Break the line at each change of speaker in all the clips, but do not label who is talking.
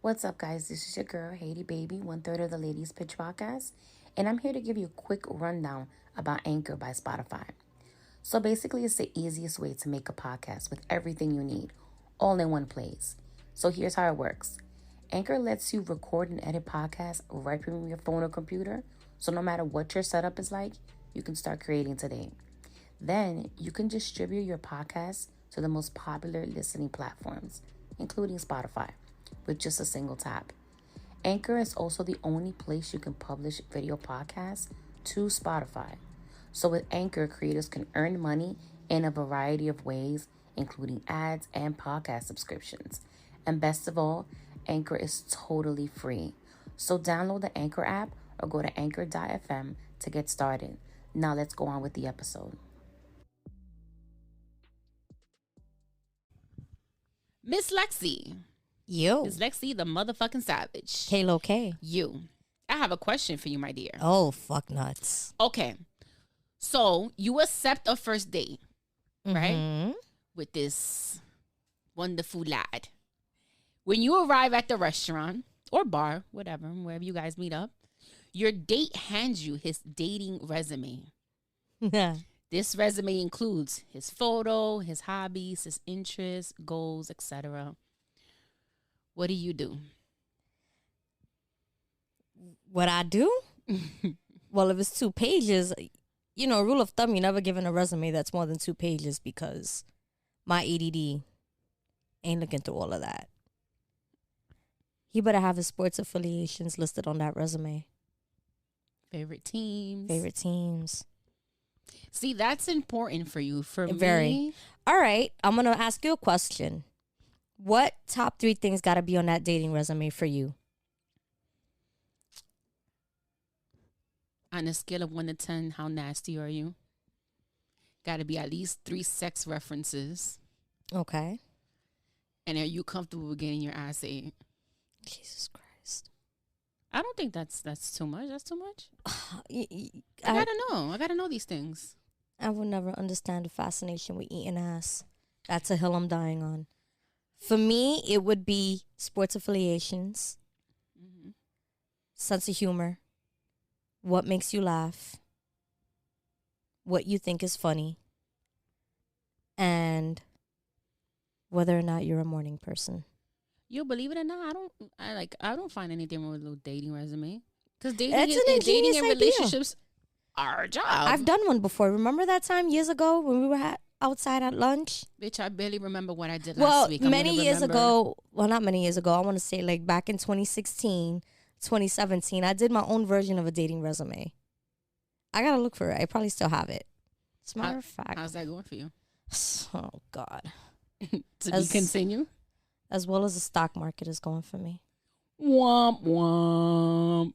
What's up, guys? This is your girl, Haiti Baby, one third of the Ladies Pitch Podcast, and I'm here to give you a quick rundown about Anchor by Spotify. So basically, it's the easiest way to make a podcast with everything you need, all in one place. So here's how it works. Anchor lets you record and edit podcasts right from your phone or computer, so no matter what your setup is like, you can start creating today. Then you can distribute your podcast to the most popular listening platforms, including Spotify, with just a single tap. Anchor is also the only place you can publish video podcasts to Spotify. So with Anchor, creators can earn money in a variety of ways, including ads and podcast subscriptions. And best of all, Anchor is totally free. So download the Anchor app or go to anchor.fm to get started. Now let's go on with the episode.
Miss Lexi.
You.
Miss Lexi, the motherfucking savage.
Kalo K.
You. I have a question for you, my dear.
Oh, fuck nuts.
Okay. So you accept a first date, right? With this wonderful lad. When you arrive at the restaurant or bar, whatever, wherever you guys meet up, your date hands you his dating resume. This resume includes his photo, his hobbies, his interests, goals, etc. What do you do?
What I do? Well, if it's 2 pages, rule of thumb, you're never given a resume that's more than 2 pages because my ADD ain't looking through all of that. He better have his sports affiliations listed on that resume.
Favorite teams. See, that's important for you. For me.
All right, I'm going to ask you a question. What top 3 things got to be on that dating resume for you?
On a scale of 1 to 10, how nasty are you? Got to be at least 3 sex references.
Okay.
And are you comfortable with getting your ass ate?
Jesus Christ.
I don't think that's too much. That's too much.
I
I gotta know these things.
I will never understand the fascination with eating ass. That's a hill I'm dying on. For me, it would be sports affiliations, sense of humor, what makes you laugh, what you think is funny, and whether or not you're a morning person.
You believe it or not, I don't find anything wrong with a little dating resume. Because dating and relationships are a job.
I've done one before. Remember that time years ago when we were outside at lunch?
Bitch, I barely remember what I did last week.
Well, not many years ago. I want to say like back in 2016, 2017, I did my own version of a dating resume. I got to look for it. I probably still have it. As a matter of fact.
How's that going for you?
Oh, God.
Continue?
As well as the stock market is going for me.
Womp womp.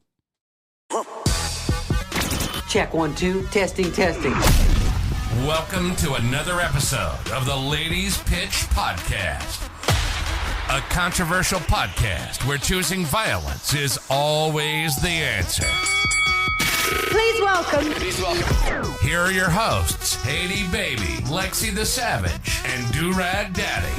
Check 1 2, testing.
Welcome to another episode of the Ladies Pitch Podcast, a controversial podcast where choosing violence is always the answer.
Please welcome.
Here are your hosts, Haiti Baby, Lexi the Savage, and Durag Daddy.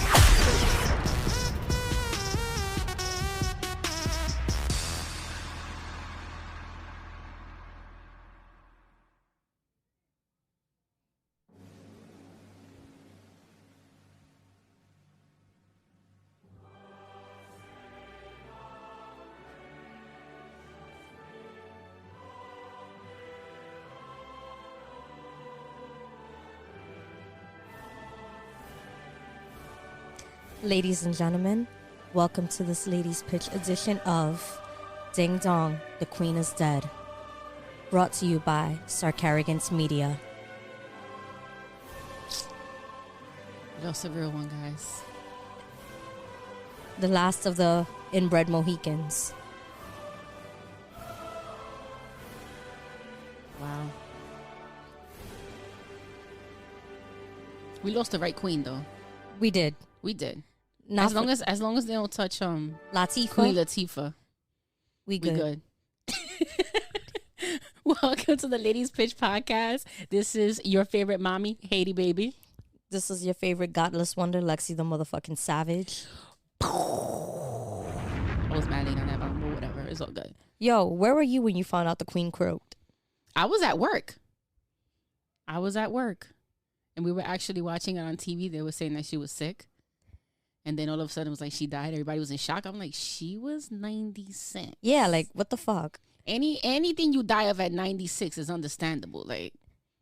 Ladies and gentlemen, welcome to this Ladies Pitch edition of Ding Dong, the Queen is Dead. Brought to you by Sarcarrogance Media.
That's a real one, guys.
The last of the inbred Mohicans.
Wow. We lost the right queen, though.
We did.
As long as they don't touch
Latifah.
Queen Latifah,
we good.
Welcome to the Ladies Pitch Podcast. This is your favorite mommy, Haiti Baby.
This is your favorite godless wonder, Lexi the motherfucking Savage.
Oh, It's all good.
Yo, where were you when you found out the queen croaked?
I was at work. And we were actually watching it on TV. They were saying that she was sick. And then all of a sudden it was like she died. Everybody was in shock. I'm like, she was 96.
Yeah, like, what the fuck?
Anything you die of at 96 is understandable. Like,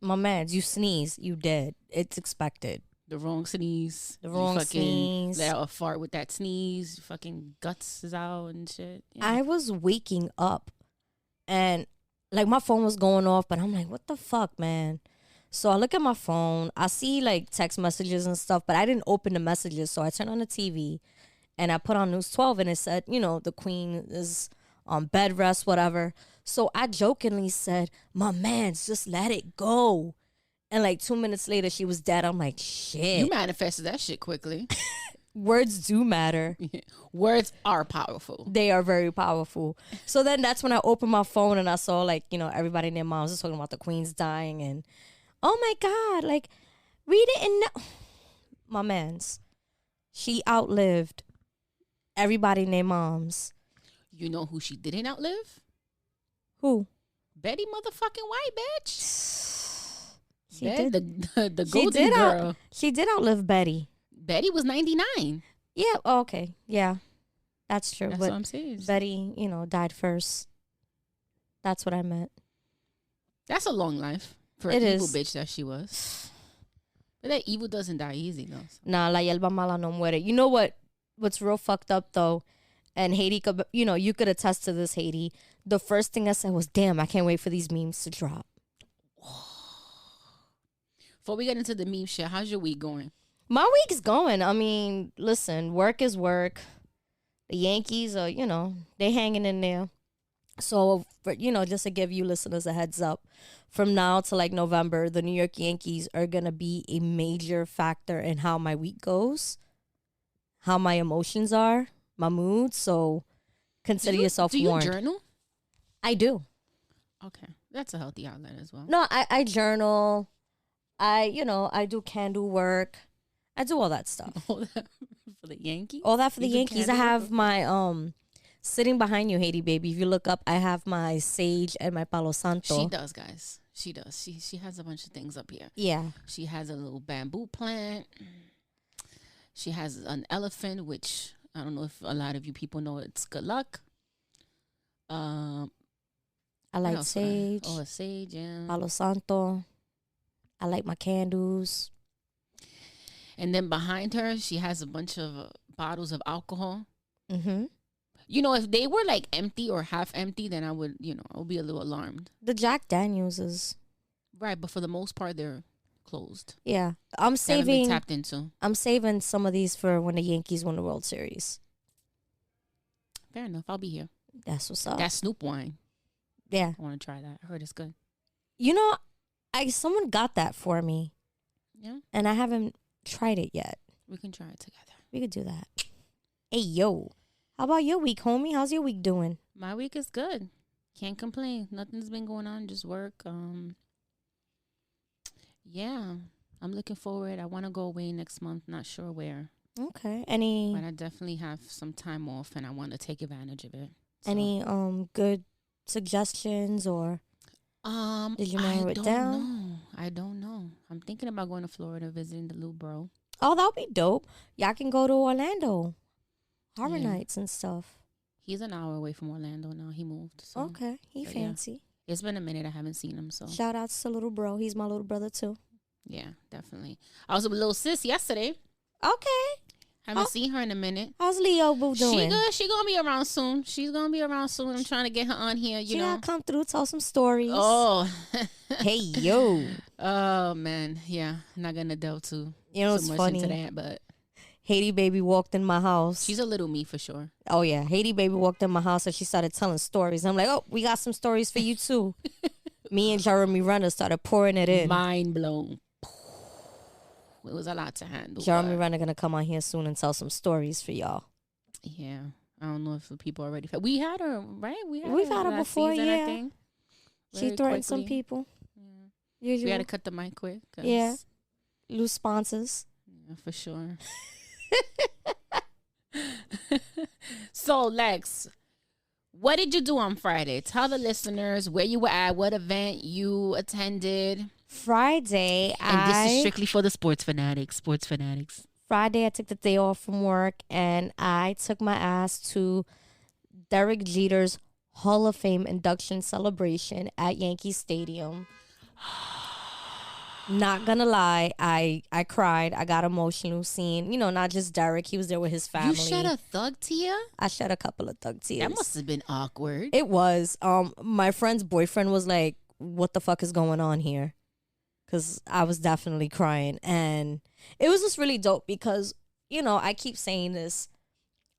My mans, you sneeze, you dead. It's expected.
the wrong sneeze.
The
You
wrong
fucking
sneeze.
let out a fart with that sneeze. Fucking guts is out and shit. Yeah.
I was waking up and like my phone was going off, but I'm like, what the fuck, man? So I look at my phone. I see like text messages and stuff, but I didn't open the messages. So I turned on the TV and I put on News 12 and it said, you know, the queen is on bed rest, whatever. So I jokingly said, my man's just let it go. And like 2 minutes later, she was dead. I'm like, shit.
You manifested that shit quickly.
Words do matter.
Words are powerful.
They are very powerful. So then that's when I opened my phone and I saw like, you know, everybody and their moms was talking about the queen's dying and oh my God, like we didn't know. My man's. She outlived everybody and their moms.
You know who she didn't outlive?
Who?
Betty motherfucking White, bitch.
She
Bet-
did.
The
She
golden
did
girl.
she did outlive Betty.
Betty was 99.
Yeah, okay. Yeah. That's true.
That's
but
what I'm saying.
Betty, you know, died first. That's what I meant.
That's a long life for
It
an evil
is.
bitch that she was. But that evil doesn't die easy, though. So.
Nah, la hierba mala no muere. You know what's real fucked up though? And Haiti could, you know, you could attest to this, Haiti. The first thing I said was, damn, I can't wait for these memes to drop.
Before we get into the meme shit, how's your week going?
My week's going. I mean, listen, work is work. The Yankees are, you know, they hanging in there. So, for, you know, just to give you listeners a heads up, from now to like November, the New York Yankees are going to be a major factor in how my week goes, how my emotions are, my mood. So consider yourself
do you
warned.
journal?
I do.
Okay. That's a healthy outlet as well.
No, I journal. I do candle work. I do all that stuff.
All that for the Yankees?
All that for the
You do
Yankees. I
candle
have
work?
my sitting behind you, Haiti baby. If you look up, I have my sage and my palo santo.
She does, guys. She does. She has a bunch of things up here.
Yeah.
She has a little bamboo plant. She has an elephant, which I don't know if a lot of you people know it's good luck.
I
what
like
else?
sage,
Oh, a sage, yeah.
palo santo. I like my candles.
And then behind her, she has a bunch of bottles of alcohol.
Mm-hmm.
You know, if they were like empty or half empty, then I would, I would be a little alarmed.
The Jack Daniels is,
Right, but for the most part, they're closed.
yeah.
They haven't been tapped into.
I'm saving some of these for when the Yankees win the World Series.
Fair enough. I'll be here.
That's what's up.
That Snoop wine.
Yeah.
I want to try that. I heard it's good.
You know, someone got that for me,
Yeah,
and I haven't tried it yet.
we can try it together.
We could do that. Hey, yo. How about your week, homie? How's your week doing?
My week is good. Can't complain. Nothing's been going on. Just work. Yeah, I'm looking forward. I want to go away next month. Not sure where,
Okay.
but I definitely have some time off, and I want to take advantage of it. So,
Any good suggestions or did you narrow it down?
I don't know. I'm thinking about going to Florida, visiting the little bro.
Oh, that would be dope. Y'all can go to Orlando. Horror
Yeah.
nights and stuff.
He's an hour away from Orlando now. He moved. So
Okay. He
but yeah.
fancy.
It's been a minute. I haven't seen him. So
Shout outs to little bro. He's my little brother too.
yeah, definitely. I was with little sis yesterday.
Okay.
Haven't
Oh.
seen her in a minute.
How's Leo boo
She
doing?
good. She gonna be around soon. She's gonna be around soon. I'm trying to get her on here.
She
You know.
gotta come through, tell some stories.
Oh.
Hey, yo.
Oh man. Yeah. Not gonna delve too
You know
so
what's
much
funny?
into that, but
Haiti baby walked in my house.
she's a little me for sure.
Oh yeah, Haiti baby walked in my house and she started telling stories. I'm like, oh, we got some stories for you too. Me and Jeremy Renner started pouring it in.
Mind blown. It was a lot to handle.
Jeremy
but
Renner gonna come on here soon and tell some stories for y'all.
yeah. I don't know if the people are ready for. We had her, right?
We've
her
had her
last
before,
season,
yeah.
I think.
She
Very
threatened some
quickly.
people.
Yeah.
Usual.
We had to cut the mic quick. 'Cause,
Yeah. Loose sponsors.
yeah, for sure. So Lex, What did you do on Friday? Tell the listeners where you were at, what event you attended.
Friday,
And this is strictly for the sports fanatics.
Friday, I took the day off from work and I took my ass to Derek Jeter's Hall of Fame induction celebration at Yankee Stadium. Not gonna lie, I cried. I got emotional seeing, not just Derek. He was there with his family.
You shed a thug tear?
I shed a couple of thug tears.
That must have been awkward.
It was. My friend's boyfriend was like, "What the fuck is going on here?" Because I was definitely crying, and it was just really dope because I keep saying this.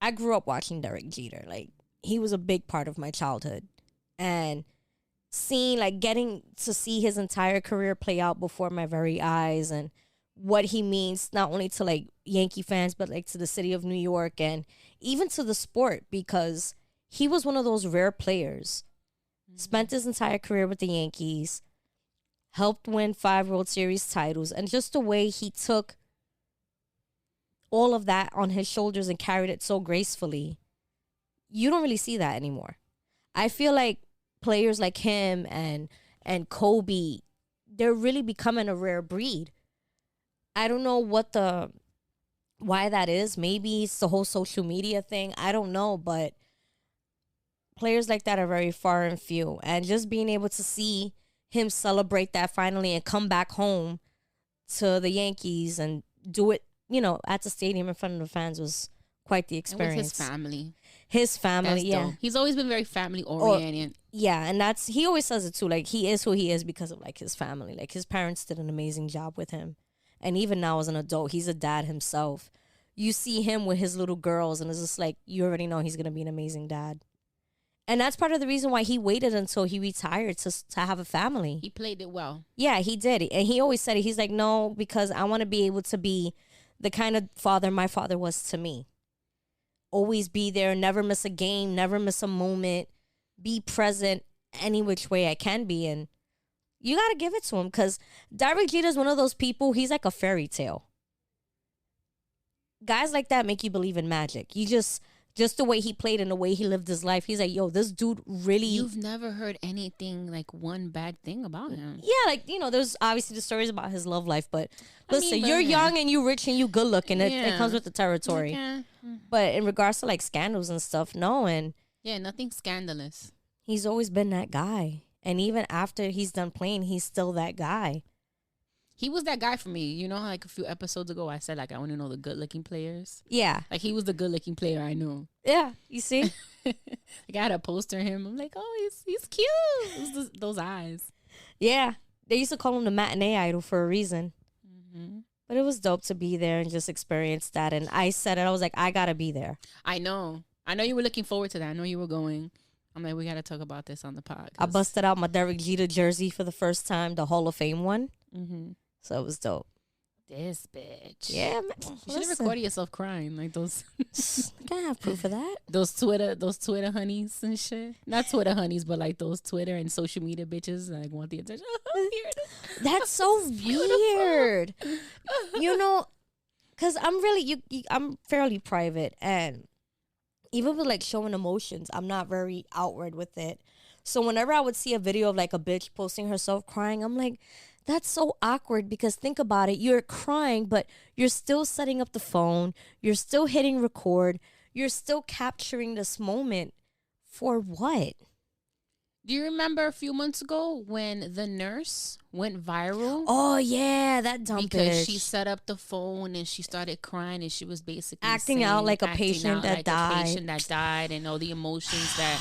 I grew up watching Derek Jeter. Like, he was a big part of my childhood, and getting to see his entire career play out before my very eyes, and what he means not only to like Yankee fans but like to the city of New York and even to the sport, because he was one of those rare players. Spent his entire career with the Yankees, helped win 5 World Series titles, and just the way he took all of that on his shoulders and carried it so gracefully, you don't really see that anymore. I feel like players like him and Kobe, they're really becoming a rare breed. I don't know why that is. Maybe it's the whole social media thing. I don't know, but players like that are very far and few. And just being able to see him celebrate that finally and come back home to the Yankees and do it, at the stadium in front of the fans was quite the experience.
And with his family.
His family,
That's
yeah.
dope. He's always been very family oriented.
Yeah, and he always says it too. Like, he is who he is because of like his family. Like, his parents did an amazing job with him. And even now as an adult, he's a dad himself. You see him with his little girls and it's just like, you already know he's going to be an amazing dad. And that's part of the reason why he waited until he retired to have a family.
He played it well.
Yeah, he did. And he always said it. He's like, no, because I want to be able to be the kind of father my father was to me. Always be there, never miss a game, never miss a moment, be present any which way I can be. And you got to give it to him because Derek Jeter is one of those people, he's like a fairy tale. Guys like that make you believe in magic. You just the way he played and the way he lived his life, he's like, yo, this dude really...
You've never heard anything, like one bad thing about him.
Yeah, like, there's obviously the stories about his love life, but listen, you're young and you rich and you good looking. It comes with the territory.
Okay.
But in regards to like scandals and stuff, no, and...
Yeah, nothing scandalous.
He's always been that guy. And even after he's done playing, he's still that guy.
He was that guy for me. Like a few episodes ago, I said, like, I want to know the good-looking players.
Yeah.
Like, he was the good-looking player I knew.
Yeah, you see?
Like, I had a poster of him. I'm like, oh, he's cute. It was those eyes.
Yeah. They used to call him the matinee idol for a reason.
Mm-hmm.
But it was dope to be there and just experience that. And I said it. I was like, I got to be there.
I know you were looking forward to that. I know you were going. I'm like, we got to talk about this on the pod.
I busted out my Derek Jeter jersey for the first time, the Hall of Fame one.
Mm-hmm.
So it was dope.
This bitch.
Yeah, man.
You should have recorded yourself crying like those.
I can't have proof of that.
Those Twitter honeys and shit. Not Twitter honeys, but like those Twitter and social media bitches like want the attention. Here it is.
That's so weird. Because I'm really I'm fairly private, and even with like showing emotions, I'm not very outward with it. So whenever I would see a video of like a bitch posting herself crying, I'm like, that's so awkward because think about it. You're crying, but you're still setting up the phone. You're still hitting record. You're still capturing this moment. For what?
Do you remember a few months ago when the nurse went viral?
Oh, yeah, that dumb
because
bitch.
she set up the phone and she started crying and she was basically
acting out like a patient that
died and all the emotions that...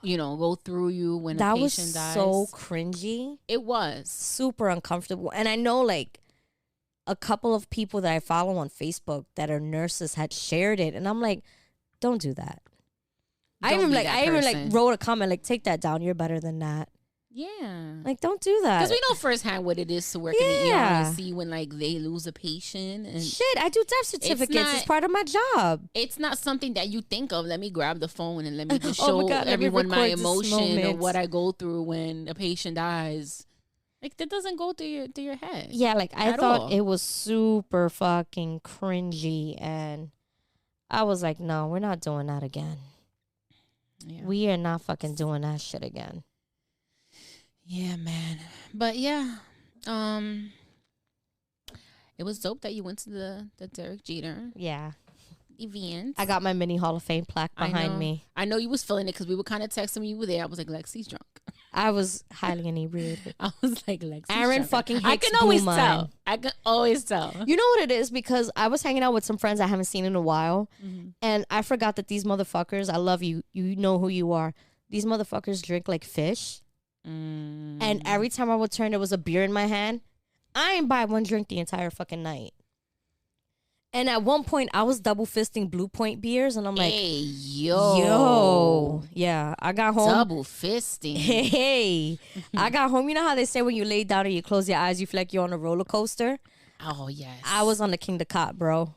go through you when
that
a patient dies.
That was so cringy.
It was.
Super uncomfortable. And I know like a couple of people that I follow on Facebook that are nurses had shared it. And I'm like, don't do that. I even wrote a comment like, take that down. You're better than that.
Yeah.
Like, don't do that.
Because we know firsthand what it is to work in the ER and see when like they lose a patient. And
shit, I do death certificates. It's part of my job.
It's not something that you think of. Let me grab the phone and let me just show everyone my emotion of what I go through when a patient dies. Like, that doesn't go through your head.
Yeah, like I thought it was super fucking cringy, and I was like, no, we're not doing that again.
Yeah.
We are not fucking doing that shit again.
Yeah, man. But yeah, it was dope that you went to the Derek Jeter
Yeah.
event.
I got my mini Hall of Fame plaque behind me.
I know you was feeling it because we were kind of texting when you were there. I was like, Lexi's drunk.
I was highly inebriated.
I was like, Lexi's
Aaron
drunk.
fucking
I
Hicks
can always
blew
tell.
mine.
I can always tell.
You know what it is? Because I was hanging out with some friends I haven't seen in a while. And I forgot that these motherfuckers, I love you. You know who you are. These motherfuckers drink like fish. And every time I would turn, there was a beer in my hand. I ain't buy one drink the entire fucking night. And at one point, I was double fisting Blue Point beers, and I'm like,
hey, yo.
yo. Yeah, I got home.
Double fisting.
Hey, I got home. You know how they say when you lay down and you close your eyes, you feel like you're on a roller coaster?
Oh, yes.
I was on the King of Cot, bro.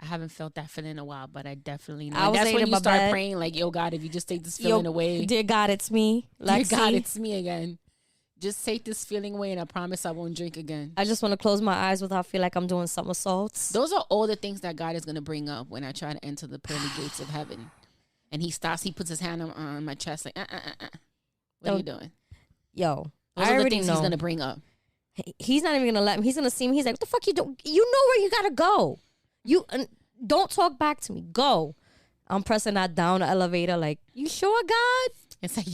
I haven't felt that feeling in a while, but I definitely know.
I
And
was
that's
laying
when
in
you
my
start
bed.
praying, like, yo, God, if you just take this feeling away.
Dear God, it's me.
Dear
Lexi.
God, it's me again. Just take this feeling away, and I promise I won't drink again.
I just want to close my eyes without feel like I'm doing somersaults.
Those are all the things that God is going to bring up when I try to enter the pearly gates of heaven. And he stops, he puts his hand on my chest like, What are you doing?
Yo,
Those
I
are the
already
things
know.
he's going to bring up.
He's not even gonna let me. He's gonna see me. He's like, "What the fuck you do? You know where you gotta go. You don't talk back to me. Go." I'm pressing that down the elevator. Like, you sure, God?
It's like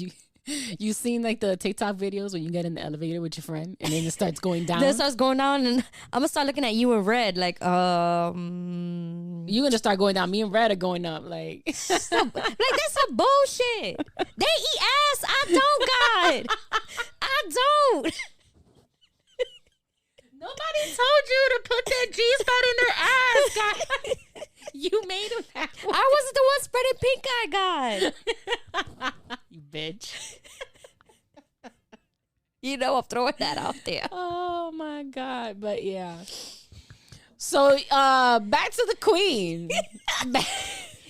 you seen like the TikTok videos when you get in the elevator with your friend and then it starts going down.
Then it starts going down, and I'm gonna start looking at you in red. Like,
You're gonna start going down. Me and Red are going up. Like
like that's some bullshit. They eat ass. I don't, God. I don't.
nobody told you to put that G spot in their ass, guys. You made them that way.
I wasn't the one spreading pink eye, God.
You bitch.
You know, I'm throwing that out there.
Oh my God. But yeah. So back to the queen.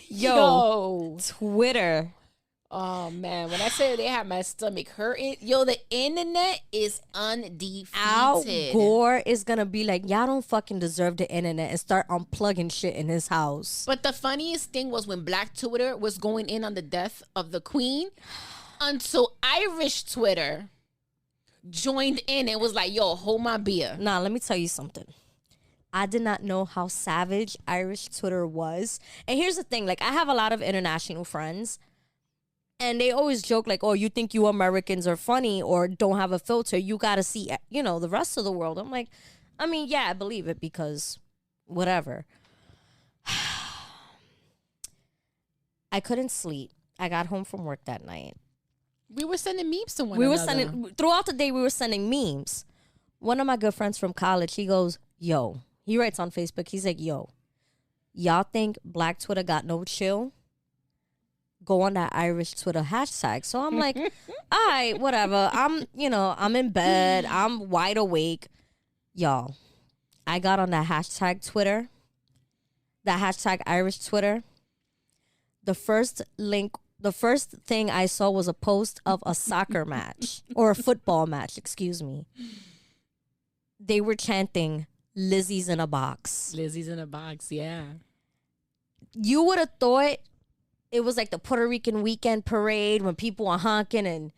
Yo.
Twitter.
Oh man, when I say they had my stomach hurting, yo, the internet is undefeated.
Al Gore is gonna be like, y'all don't fucking deserve the internet, and start unplugging shit in his house.
But the funniest thing was when Black Twitter was going in on the death of the queen, until Irish Twitter joined in and was like, yo, hold my beer.
Nah, let me tell you something. I did not know how savage Irish Twitter was. And here's the thing, like, I have a lot of international friends, and they always joke like, oh, you think you Americans are funny or don't have a filter. You got to see, you know, the rest of the world. I'm like, I mean, yeah, I believe it because whatever. I couldn't sleep. I got home from work that night.
We were sending memes to one
We were
another.
sending, throughout the day, we were sending memes. One of my good friends from college, he goes, yo, he writes on Facebook, he's like, yo, y'all think Black Twitter got no chill? Go on that Irish Twitter hashtag. So I'm like, all right, whatever. I'm in bed. I'm wide awake. Y'all, I got on that hashtag Twitter, that hashtag Irish Twitter. The first thing I saw was a post of a soccer match or a football match, excuse me. They were chanting Lizzie's in a box.
Lizzie's in a box, yeah.
You would have thought it was like the Puerto Rican weekend parade when people are honking, and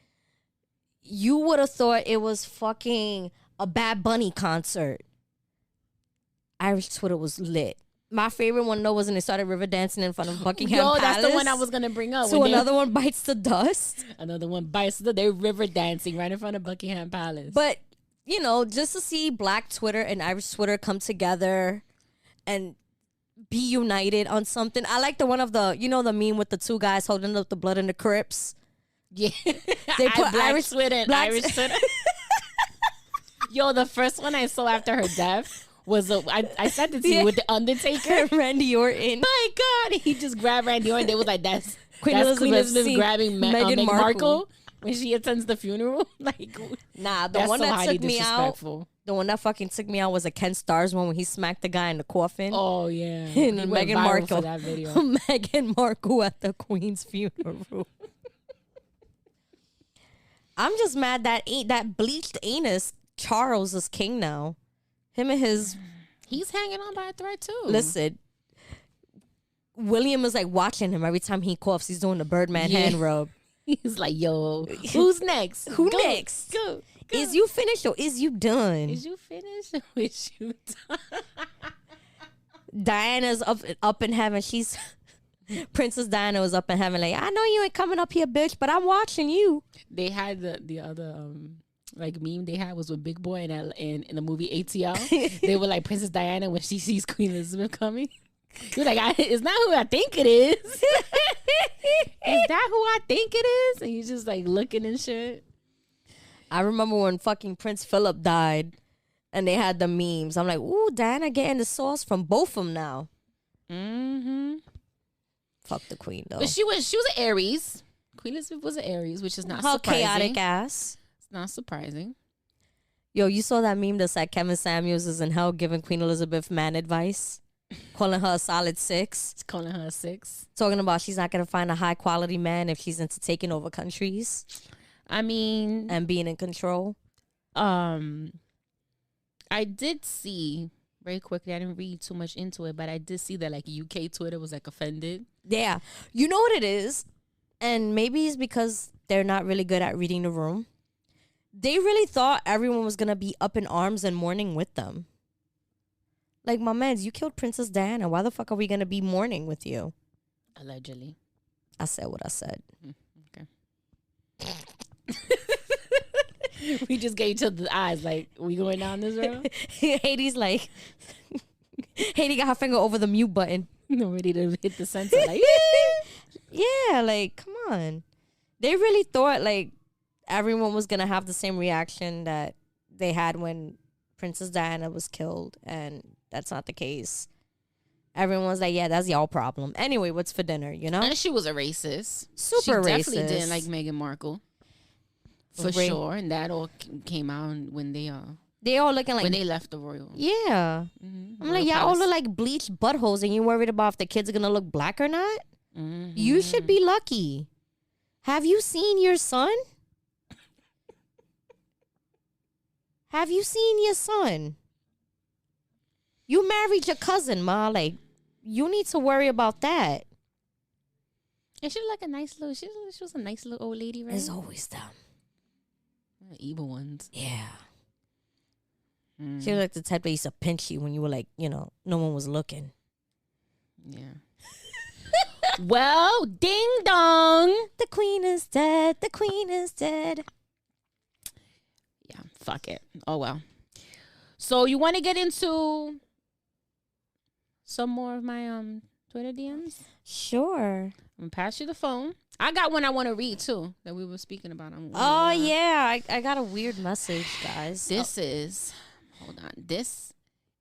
you would have thought it was fucking a Bad Bunny concert. Irish Twitter was lit. My favorite one, though, was when they started river dancing in front of Buckingham Palace.
That's the one I was going to bring up.
So another one bites the dust.
Another one bites the... They're river dancing right in front of Buckingham Palace.
But, you know, just to see Black Twitter and Irish Twitter come together and be united on something. I like the one of the, you know, the meme with the two guys holding up the blood in the Crips.
Yeah.
They put
Black
Irish
Twitter and
Black-
Irish Twitter. Yo, the first one I saw after her death was I sent it to you with the Undertaker.
Randy Orton.
My God, he just grabbed Randy Orton. They was like, that's
Queen
Queen
Elizabeth
Elizabeth
see
grabbing
Meghan
Meghan
Markle.
Markle when she attends the funeral. Like,
Nah, the
that's
one
so
that
highly
took me out.
disrespectful.
The one that fucking took me out was a Ken Stars one when he smacked the guy in the coffin.
Oh yeah,
and
He went
Meghan
viral
Markle.
for that video.
Meghan Markle at the Queen's funeral. I'm just mad that bleached anus Charles is king now. Him and his
He's hanging on by a thread too.
listen. William is like watching him every time he coughs. He's doing the Birdman
Yeah.
hand rub.
He's like, yo, who's next?
Who
Go,
next?
Go.
Is you finished or is you done?
Is you finished or is you done?
Diana's up in heaven. She's Princess Diana was up in heaven. Like, I know you ain't coming up here, bitch, but I'm watching you.
They had the other like meme they had was with Big Boy in the movie ATL. They were like Princess Diana when she sees Queen Elizabeth coming. You're like, it's not who I think it is. Is that who I think it is? And you're just like looking and shit.
I remember when fucking Prince Philip died, and they had the memes. I'm like, ooh, Diana getting the sauce from both of them now.
Mm-hmm.
Fuck the Queen though.
But she was an Aries. Queen Elizabeth was an Aries, which is not
Her
surprising.
chaotic ass.
It's not surprising.
Yo, you saw that meme that said Kevin Samuels is in hell giving Queen Elizabeth man advice, calling her a solid 6,
It's calling her a 6.
talking about she's not gonna find a high quality man if she's into taking over countries
I mean,
and being in control.
I did see very quickly. I didn't read too much into it, but I did see that like UK Twitter was like offended.
Yeah, you know what it is, and maybe it's because they're not really good at reading the room. They really thought everyone was gonna be up in arms and mourning with them. Like, my mans, you killed Princess Diana. Why the fuck are we gonna be mourning with you?
Allegedly.
I said what I said.
Okay. We just gave each other the eyes like, we going down this road?
Haiti's like, Haiti got her finger over the mute button.
Ready to hit the censor. Like,
Yeah, like, come on. They really thought like everyone was gonna have the same reaction that they had when Princess Diana was killed, and that's not the case. Everyone was like, yeah, that's y'all problem. Anyway, what's for dinner, you know?
and she was a racist.
Super
she definitely
racist.
didn't like Meghan Markle. For
Ra-
sure. And that all came out when they
They all looking like,
when they left the royal.
yeah.
Mhm,
I'm
royal
like, y'all all
palace.
look like bleached buttholes, and you worried about if the kids are gonna look black or not?
Mhm.
You should be lucky. Have you seen your son? Have you seen your son? You married your cousin, Ma. Like, you need to worry about that.
And she was like a nice little. She was a nice little old lady, right?
It's always them.
Evil ones.
Yeah.
Mm,
She was like the type that used to pinch you when you were like, you know, no one was looking.
yeah. Well, ding dong.
The queen is dead. The queen is dead.
Yeah, fuck it. Oh well. So you want to get into some more of my Twitter DMs?
Sure.
I'm gonna pass you the phone. I got one I want to read too that we were speaking about.
Oh, yeah. I got a weird message, guys.
This is, hold on. This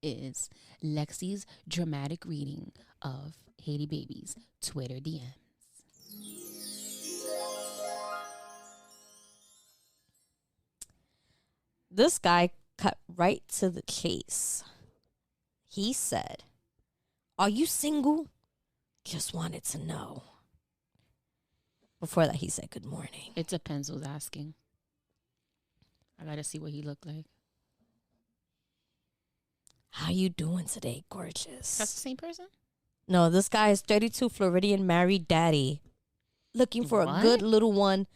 is Lexi's dramatic reading of Haiti Baby's Twitter DM.
This guy cut right to the chase. He said, "Are you single? Just wanted to know." Before that, he said, "Good morning."
It's a pencil's asking. I gotta see what he looked like.
How you doing today, gorgeous?
That's the same person?
No, this guy is 32, Floridian, married daddy. Looking for a
What?
good little one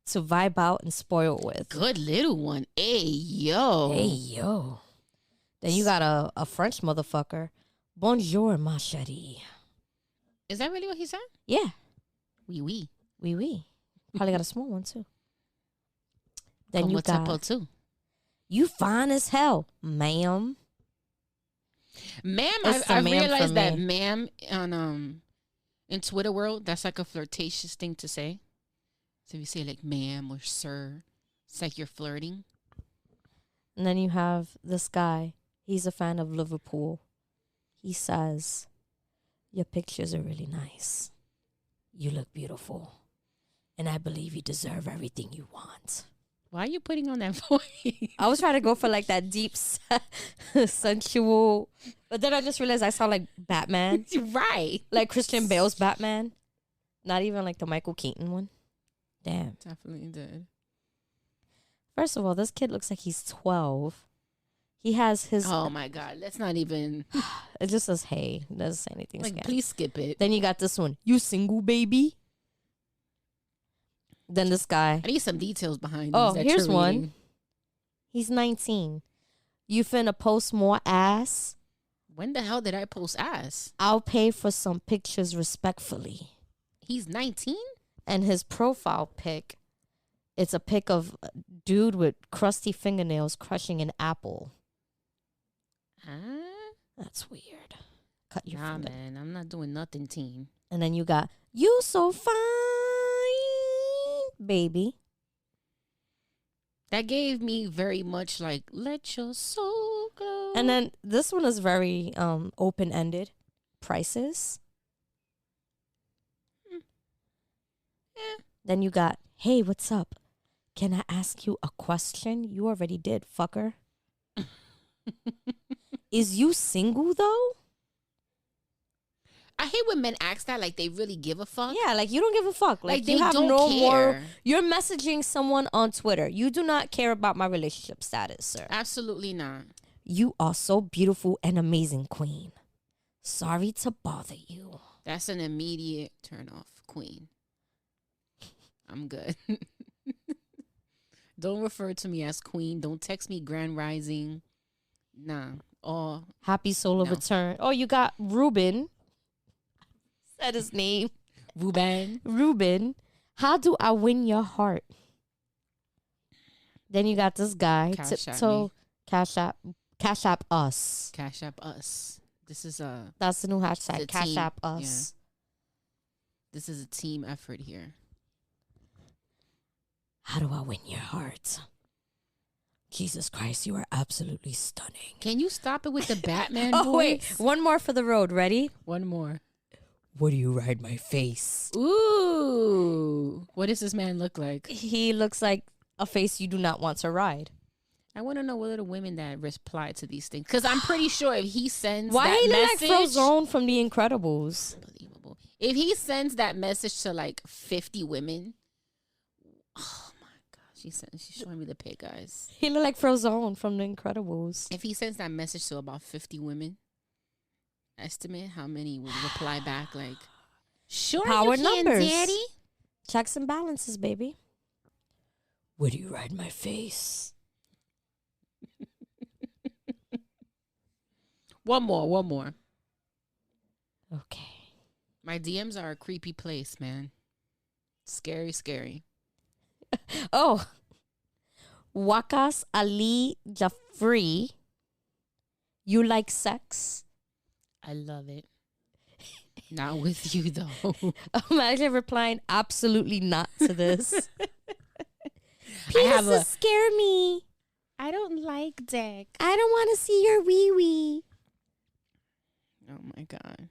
to vibe out and spoil with.
Good little one. Hey, yo.
Hey, yo. Then you got a French motherfucker. Bonjour, ma chérie.
Is that really what he said?
Yeah.
Oui, oui.
Oui, oui. Probably got a small one, too. Then
Como
you
tempo
got,
too.
you fine as hell, ma'am.
Ma'am,
It's the
I
ma'am for
realized that
me.
ma'am on in Twitter world, that's like a flirtatious thing to say. So if you say like ma'am or sir, it's like you're flirting.
And then you have this guy. He's a fan of Liverpool. He says, "Your pictures are really nice. You look beautiful. And I believe you deserve everything you want."
Why are you putting on that voice?
I was trying to go for like that deep, sensual. But then I just realized I sound like Batman.
Right.
Like Christian Bale's Batman. Not even like the Michael Keaton one. Damn.
Definitely did.
First of all, this kid looks like he's 12. He has his.
Oh my God. Let's not even.
It just says hey. It doesn't say anything.
Like,
scary.
please skip it.
Then you got this one. You single, baby? Then this guy.
I need some details behind
Oh,
these that
here's
you're
one.
reading.
He's 19. You finna post more ass?
When the hell did I post ass?
I'll pay for some pictures respectfully.
He's 19?
And his profile pic, it's a pic of a dude with crusty fingernails crushing an apple.
Huh?
That's weird. Cut your
Nah,
finger.
man. I'm not doing nothing, teen.
And then you got, you so fine, baby.
That gave me very much like, let your soul go.
And then this one is very open-ended. Prices.
Yeah.
Then you got, hey, what's up? Can I ask you a question? You already did, fucker. Is you single, though?
I hate when men ask that like they really give a fuck.
Yeah, like you don't give a fuck. Like,
Like,
you
they
have
don't
no more.
care.
You're messaging someone on Twitter. You do not care about my relationship status, sir.
Absolutely not.
You are so beautiful and amazing, queen. Sorry to bother you.
That's an immediate turn off, queen. I'm good. Don't refer to me as queen. Don't text me grand rising. Nah. Oh,
Happy soul of
No.
return. Oh, you got Ruben. Said his name.
Ruben.
Ruben. How do I win your heart? Then you got this guy.
Cash App
Tiptoe.
me.
Cash App us.
Cash App us. This is
That's the new hashtag.
The
Cash
team,
App us.
this is a team effort here.
How do I win your heart? Jesus Christ, you are absolutely stunning.
Can you stop it with the Batman
Oh,
voice?
wait. One more for the road. Ready?
One more.
What do you ride my face?
Ooh. What does this man look like?
He looks like a face you do not want to ride.
I want to know what are the women that reply to these things. Because I'm pretty sure if he sends
Why
that
he look
message...
like Frozone from The Incredibles?
Unbelievable. If he sends that message to like 50 women... Oh my gosh. She's showing me the pic, guys.
He look like Frozone from The Incredibles.
If he sends that message to about 50 women, estimate how many would reply back like, sure
Power
you can,
numbers.
daddy.
Checks and balances, baby. Where do you ride my face?
One more.
Okay.
My DMs are a creepy place, man. Scary.
Oh. Wakas Ali Jafri. You like sex?
I love it. Not with you, though.
Imagine replying absolutely not to this.
have
Penises
a-
scare me.
I don't like dick.
I don't want to see your wee wee.
Oh, my God.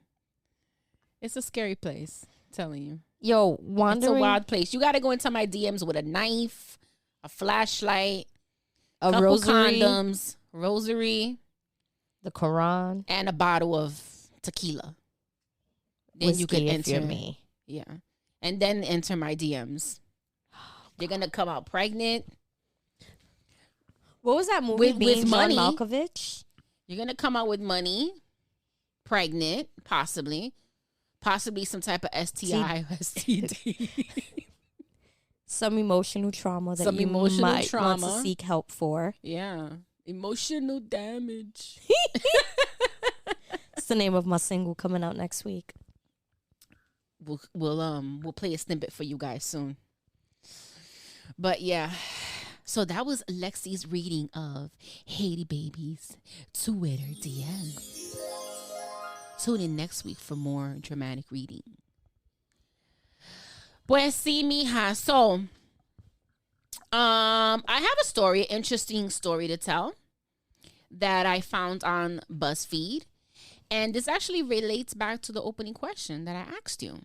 It's a scary place. I'm telling you.
Yo,
It's a
wandering
wild place. You got to go into my DMs with a knife, a flashlight,
a
couple
rosary,
condoms, rosary,
the Quran,
and a bottle of tequila. Then you can
whiskey if
enter
you're me.
Yeah. And then enter my DMs. You're going to come out pregnant.
What was that movie?
With
Being John
money.
Malkovich.
You're going to come out with money, pregnant, possibly some type of STI or STD.
Some emotional trauma that
Some
you
emotional
might want
trauma.
to seek help for.
Yeah. Emotional damage.
It's the name of my single coming out next week.
We'll play a snippet for you guys soon. But yeah. So that was Lexi's reading of Haiti Baby's Twitter DM. Tune in next week for more dramatic reading. Pues sí, mija. So, I have a story, interesting story to tell that I found on BuzzFeed. And this actually relates back to the opening question that I asked you.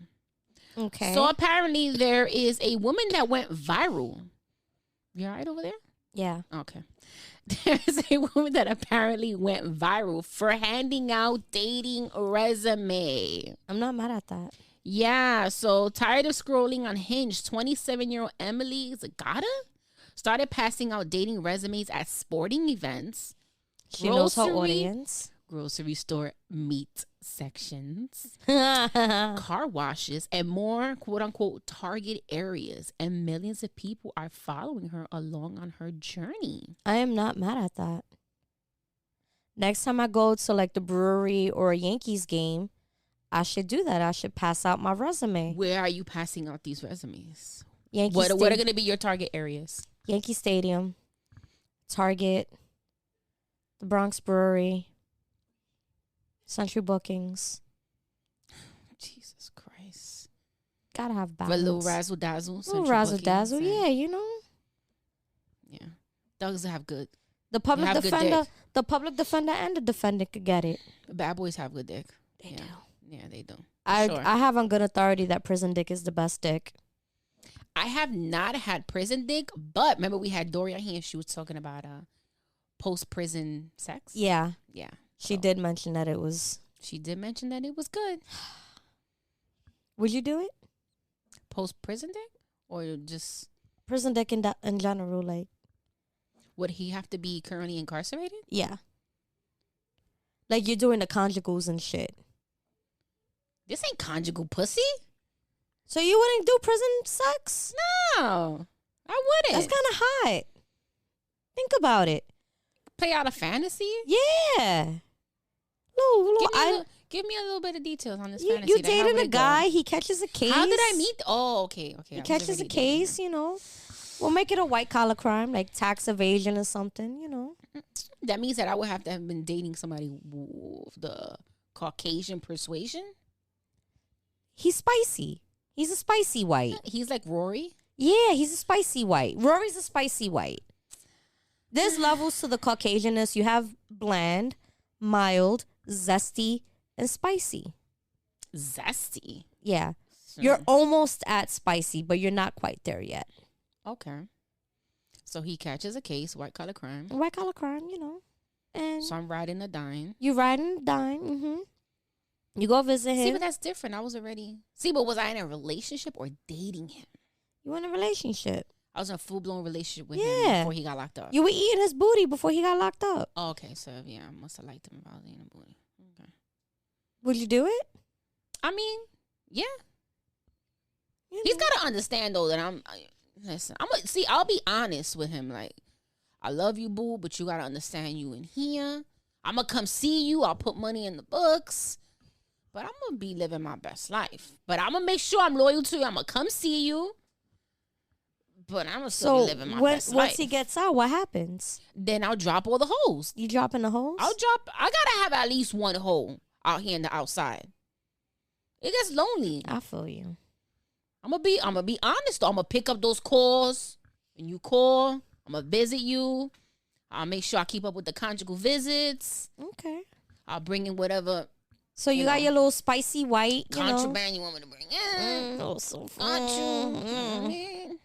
Okay.
So apparently there is a woman that went viral. You all right over there?
yeah.
Okay. There's a woman that apparently went viral for handing out dating resume.
I'm not mad at that.
Yeah, so tired of scrolling on Hinge, 27-year-old Emily Zagata started passing out dating resumes at sporting events
She knows her
Grocery.
audience.
Grocery store meat sections, car washes, and more quote unquote target areas. And millions of people are following her along on her journey.
I am not mad at that. Next time I go to like the brewery or a Yankees game, I should do that. I should pass out my resume.
Where are you passing out these resumes?
Yankee
What are
Sta-
going to be your target areas?
Yankee Stadium, Target, the Bronx Brewery, Century Bookings.
Jesus Christ.
Gotta have
For
balance.
a little razzle dazzle.
Little razzle dazzle, yeah, you know.
Yeah. Dogs have good.
The public
have good
defender,
dick.
the public defender, and the defendant could get it.
Bad boys have good dick.
They
Yeah.
do.
Yeah, they do.
I
Sure.
I have on good authority that prison dick is the best dick.
I have not had prison dick, but remember we had Doria here. She was talking about post prison sex.
Yeah,
Yeah.
she
So,
did mention that it was.
She did mention that it was good.
Would you do it?
Post prison dick, or just
Prison dick in general, like
would he have to be currently incarcerated?
yeah, like you're doing the conjugals and shit.
This ain't conjugal pussy.
So you wouldn't do prison sex?
No, I wouldn't.
That's kind of hot. Think about it.
Play out a fantasy.
Yeah. No,
Give me a little bit of details on this
you
fantasy. Then how
dated
would
a
it go?
guy. He catches a case.
How did I meet? Oh, okay.
He
I was
catches a
already dating
case. You know, we'll make it a white collar crime like tax evasion or something. You know.
him. That means that I would have to have been dating somebody with the Caucasian persuasion.
He's spicy. He's a spicy white.
He's like Rory.
Yeah, he's a spicy white. Rory's a spicy white. There's levels to the Caucasianness. You have bland, mild, zesty, and spicy.
Zesty.
Yeah. You're almost at spicy, but you're not quite there yet.
Okay. So he catches a case, white collar crime.
White collar crime, you know. And
So I'm riding a dime.
you riding, dine. You go visit
See,
him.
but that's different. I was already. See, but was I in a relationship or dating him?
You in a relationship.
I was in a full blown relationship with
Yeah.
him before he got locked up.
You were eating his booty before he got locked up.
Oh, okay, so yeah, I must have liked him if I was eating a booty. Okay.
Would you do it?
I mean, yeah.
You
He's
know.
got to understand though that listen. I'll be honest with him. Like, I love you, boo, but you got to understand you in here. I'm gonna come see you. I'll put money in the books, but I'm gonna be living my best life. But I'm gonna make sure I'm loyal to you. I'm gonna come see you, but I'm gonna still
So
be living my
when,
best
once
life.
he gets out, what happens?
Then I'll drop all the hoes.
You dropping the holes?
I gotta have at least one hoe out here in the outside. It gets lonely.
I feel you.
I'm gonna be honest though. I'm gonna pick up those calls when you call. I'm gonna visit you. I'll make sure I keep up with the conjugal visits.
Okay.
I'll bring in whatever
So you got
know,
your little spicy white, you know.
contraband you want me to bring in.
Oh, so
Got you. You know what I
fun.
mean?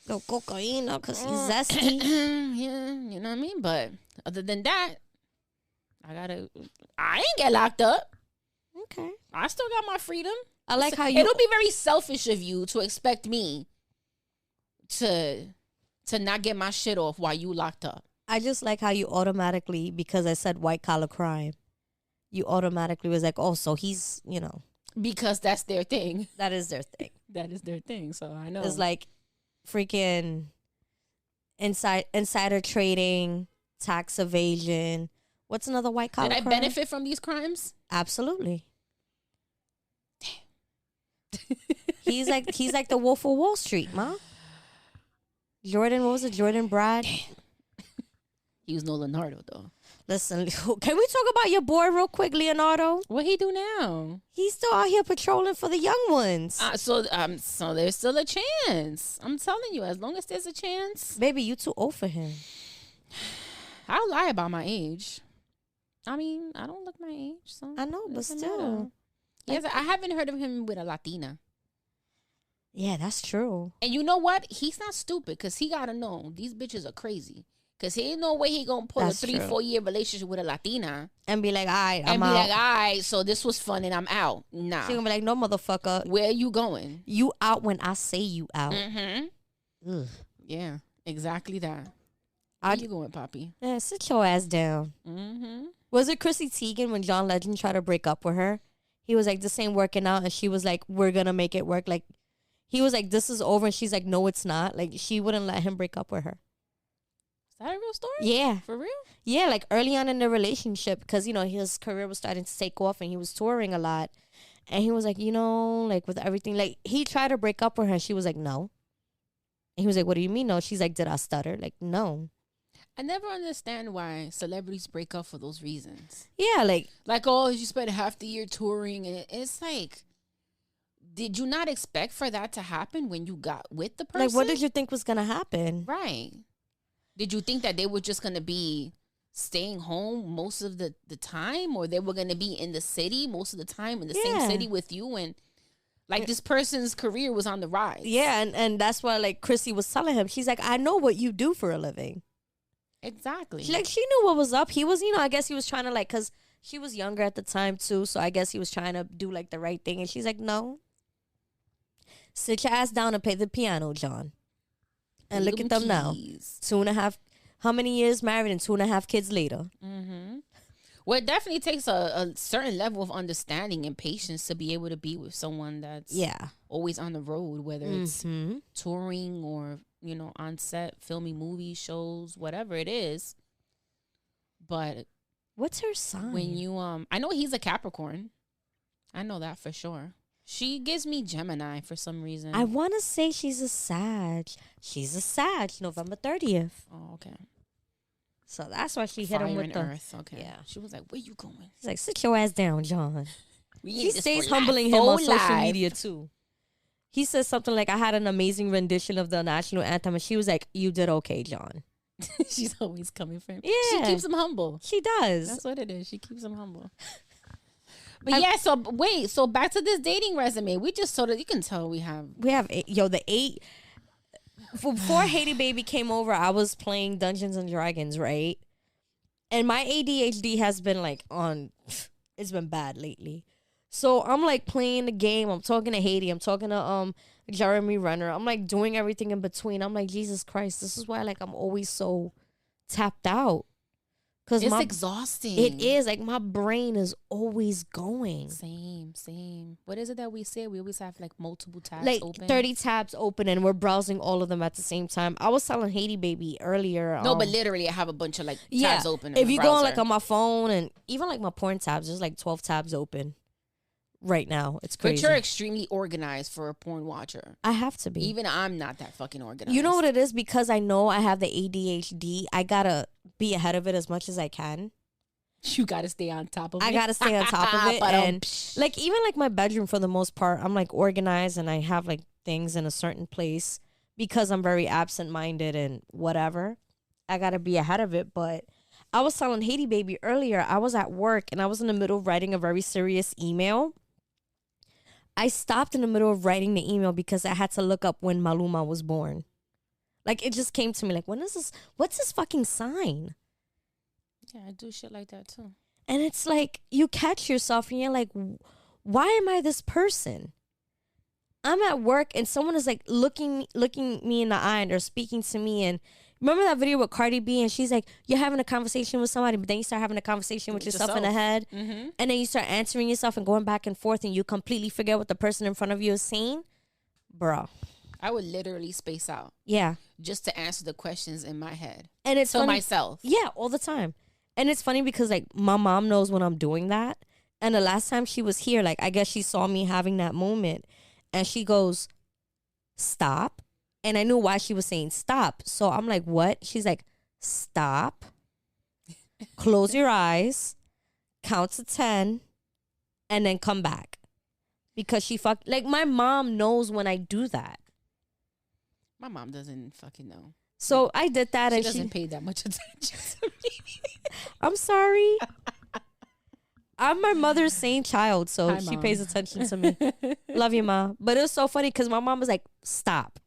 No cocaine because he's zesty.
Yeah, you know what I mean? But other than that, I ain't get locked up.
Okay.
I still got my freedom.
I like how you.
It'll be very selfish of you to expect me to not get my shit off while you locked up.
I just like how you automatically, because I said white collar crime, you automatically was like, oh, so he's, you know,
Because that's their thing.
that is their thing.
That is their thing. So I know.
It's like freaking insider trading, tax evasion. What's another white collar
Did I
crime?
benefit from these crimes?
Absolutely. He's like the Wolf of Wall Street, ma. Jordan, what was it? Jordan Brad.
He was no Leonardo though.
Listen, can we talk about your boy real quick, Leonardo?
What he do now?
He's still out here patrolling for the young ones.
So there's still a chance. I'm telling you, as long as there's a chance,
Baby, you too old for him.
I'll lie about my age. I mean, I don't look my age, so
I know,
it
but
doesn't
still.
matter. Yes, I haven't heard of him with a Latina.
Yeah, that's true.
And you know what? He's not stupid because he gotta know these bitches are crazy. Cause he ain't no way he gonna pull
That's
a 3-4
true.
year relationship with a Latina
And be like, all right,
and
I'm
be
out.
like, all right, so this was fun and I'm out. Nah,
She gonna be like, no, motherfucker.
where are you going?
You out when I say you out.
Mm-hmm.
Ugh.
Yeah, exactly that. Where you going, Poppy?
Yeah, sit your ass down.
Mm-hmm.
Was it Chrissy Teigen when John Legend tried to break up with her? He was like, this ain't working out. And she was like, we're going to make it work. Like, he was like, this is over. And she's like, no, it's not. Like, she wouldn't let him break up with her.
Is that a real story?
Yeah.
For real?
Yeah, like early on in the relationship, because, you know, his career was starting to take off and he was touring a lot. And he was like, you know, like with everything, like he tried to break up with her. And she was like, no. And he was like, what do you mean no? She's like, did I stutter? Like, no.
I never understand why celebrities break up for those reasons.
Yeah, like,
Oh, you spent half the year touring. And it's like, did you not expect for that to happen when you got with the person?
like, what did you think was going to happen?
Right. Did you think that they were just going to be staying home most of the time, or they were going to be in the city most of the time in the same city with you? And like this person's career was on the rise.
Yeah, and that's why, like, Chrissy was telling him, she's like, I know what you do for a living.
Exactly.
Like, she knew what was up. He was, you know, I guess he was trying to, like, because she was younger at the time, too. So I guess he was trying to do, like, the right thing. And she's like, no. Sit your ass down and play the piano, John. And look at them now. 2.5, how many years married and 2.5 kids later?
Mm-hmm. Well, it definitely takes a certain level of understanding and patience to be able to be with someone that's always on the road, whether it's touring or, you know, on set, filming movies, shows, whatever it is. But
what's her sign?
when you, I know he's a Capricorn. I know that for sure. She gives me Gemini for some reason.
I want to say she's a Sag. She's a Sag, November 30th.
Oh, okay.
So that's why she
Fire
hit him with
and
the
earth. Okay.
Yeah.
She was like, "Where you going?"
She's like, sit your ass down, John.
We
He
need this
stays
for life.
humbling him
For
on social
life.
media too. He says something like, I had an amazing rendition of the national anthem, and she was like, you did okay, John.
She's always coming for him.
Yeah.
She keeps him humble.
She does.
That's what it is. She keeps him humble. But so wait, so back to this dating resume. We just sort of, you can tell we have.
The 8. Before Haiti Baby came over, I was playing Dungeons and Dragons, right? And my ADHD has been like it's been bad lately. So I'm like playing the game. I'm talking to Haiti. I'm talking to Jeremy Renner. I'm like doing everything in between. I'm like, Jesus Christ, this is why like I'm always so tapped out. Cause
It's exhausting.
It is. Like my brain is always going.
Same. What is it that we say? We always have like multiple tabs
Like
open.
30 tabs open and we're browsing all of them at the same time. I was telling Haiti Baby earlier.
No, but literally I have a bunch of like tabs open.
If
in
you
the
go on
browser.
like on my phone and even like my porn tabs, there's like 12 tabs open right now. It's crazy.
But you're extremely organized for a porn watcher.
I have to be.
Even I'm not that fucking organized.
You know what it is? Because I know I have the ADHD, I gotta be ahead of it as much as I can.
You gotta stay on top of it.
I gotta stay on top of it. And like even like my bedroom for the most part, I'm like organized and I have like things in a certain place because I'm very absent-minded and whatever. I gotta be ahead of it. But I was telling Haiti Baby earlier, I was at work and I was in the middle of writing a very serious email. I stopped in the middle of writing the email because I had to look up when Maluma was born. Like it just came to me like, when is this? What's his fucking sign?
Yeah, I do shit like that too.
And it's like you catch yourself and you're like, why am I this person? I'm at work and someone is like looking me in the eye and they're speaking to me. And remember that video with Cardi B and she's like, you're having a conversation with somebody, but then you start having a conversation with yourself in the head.
Mm-hmm.
And then you start answering yourself and going back and forth and you completely forget what the person in front of you is saying. Bro.
I would literally space out.
Yeah.
Just to answer the questions in my head.
And it's
to
funny.
myself.
Yeah, all the time. And it's funny because like my mom knows when I'm doing that. And the last time she was here, like I guess she saw me having that moment and she goes, stop. And I knew why she was saying stop. So I'm like, what? She's like, stop. Close your eyes. Count to 10. And then come back. Because she like my mom knows when I do that.
My mom doesn't fucking know.
So I did that
She
and
doesn't pay that much attention to me.
I'm sorry. I'm my mother's same child, so
Hi,
she
Mom.
pays attention to me. Love you, Ma. But it was so funny because my mom was like, stop.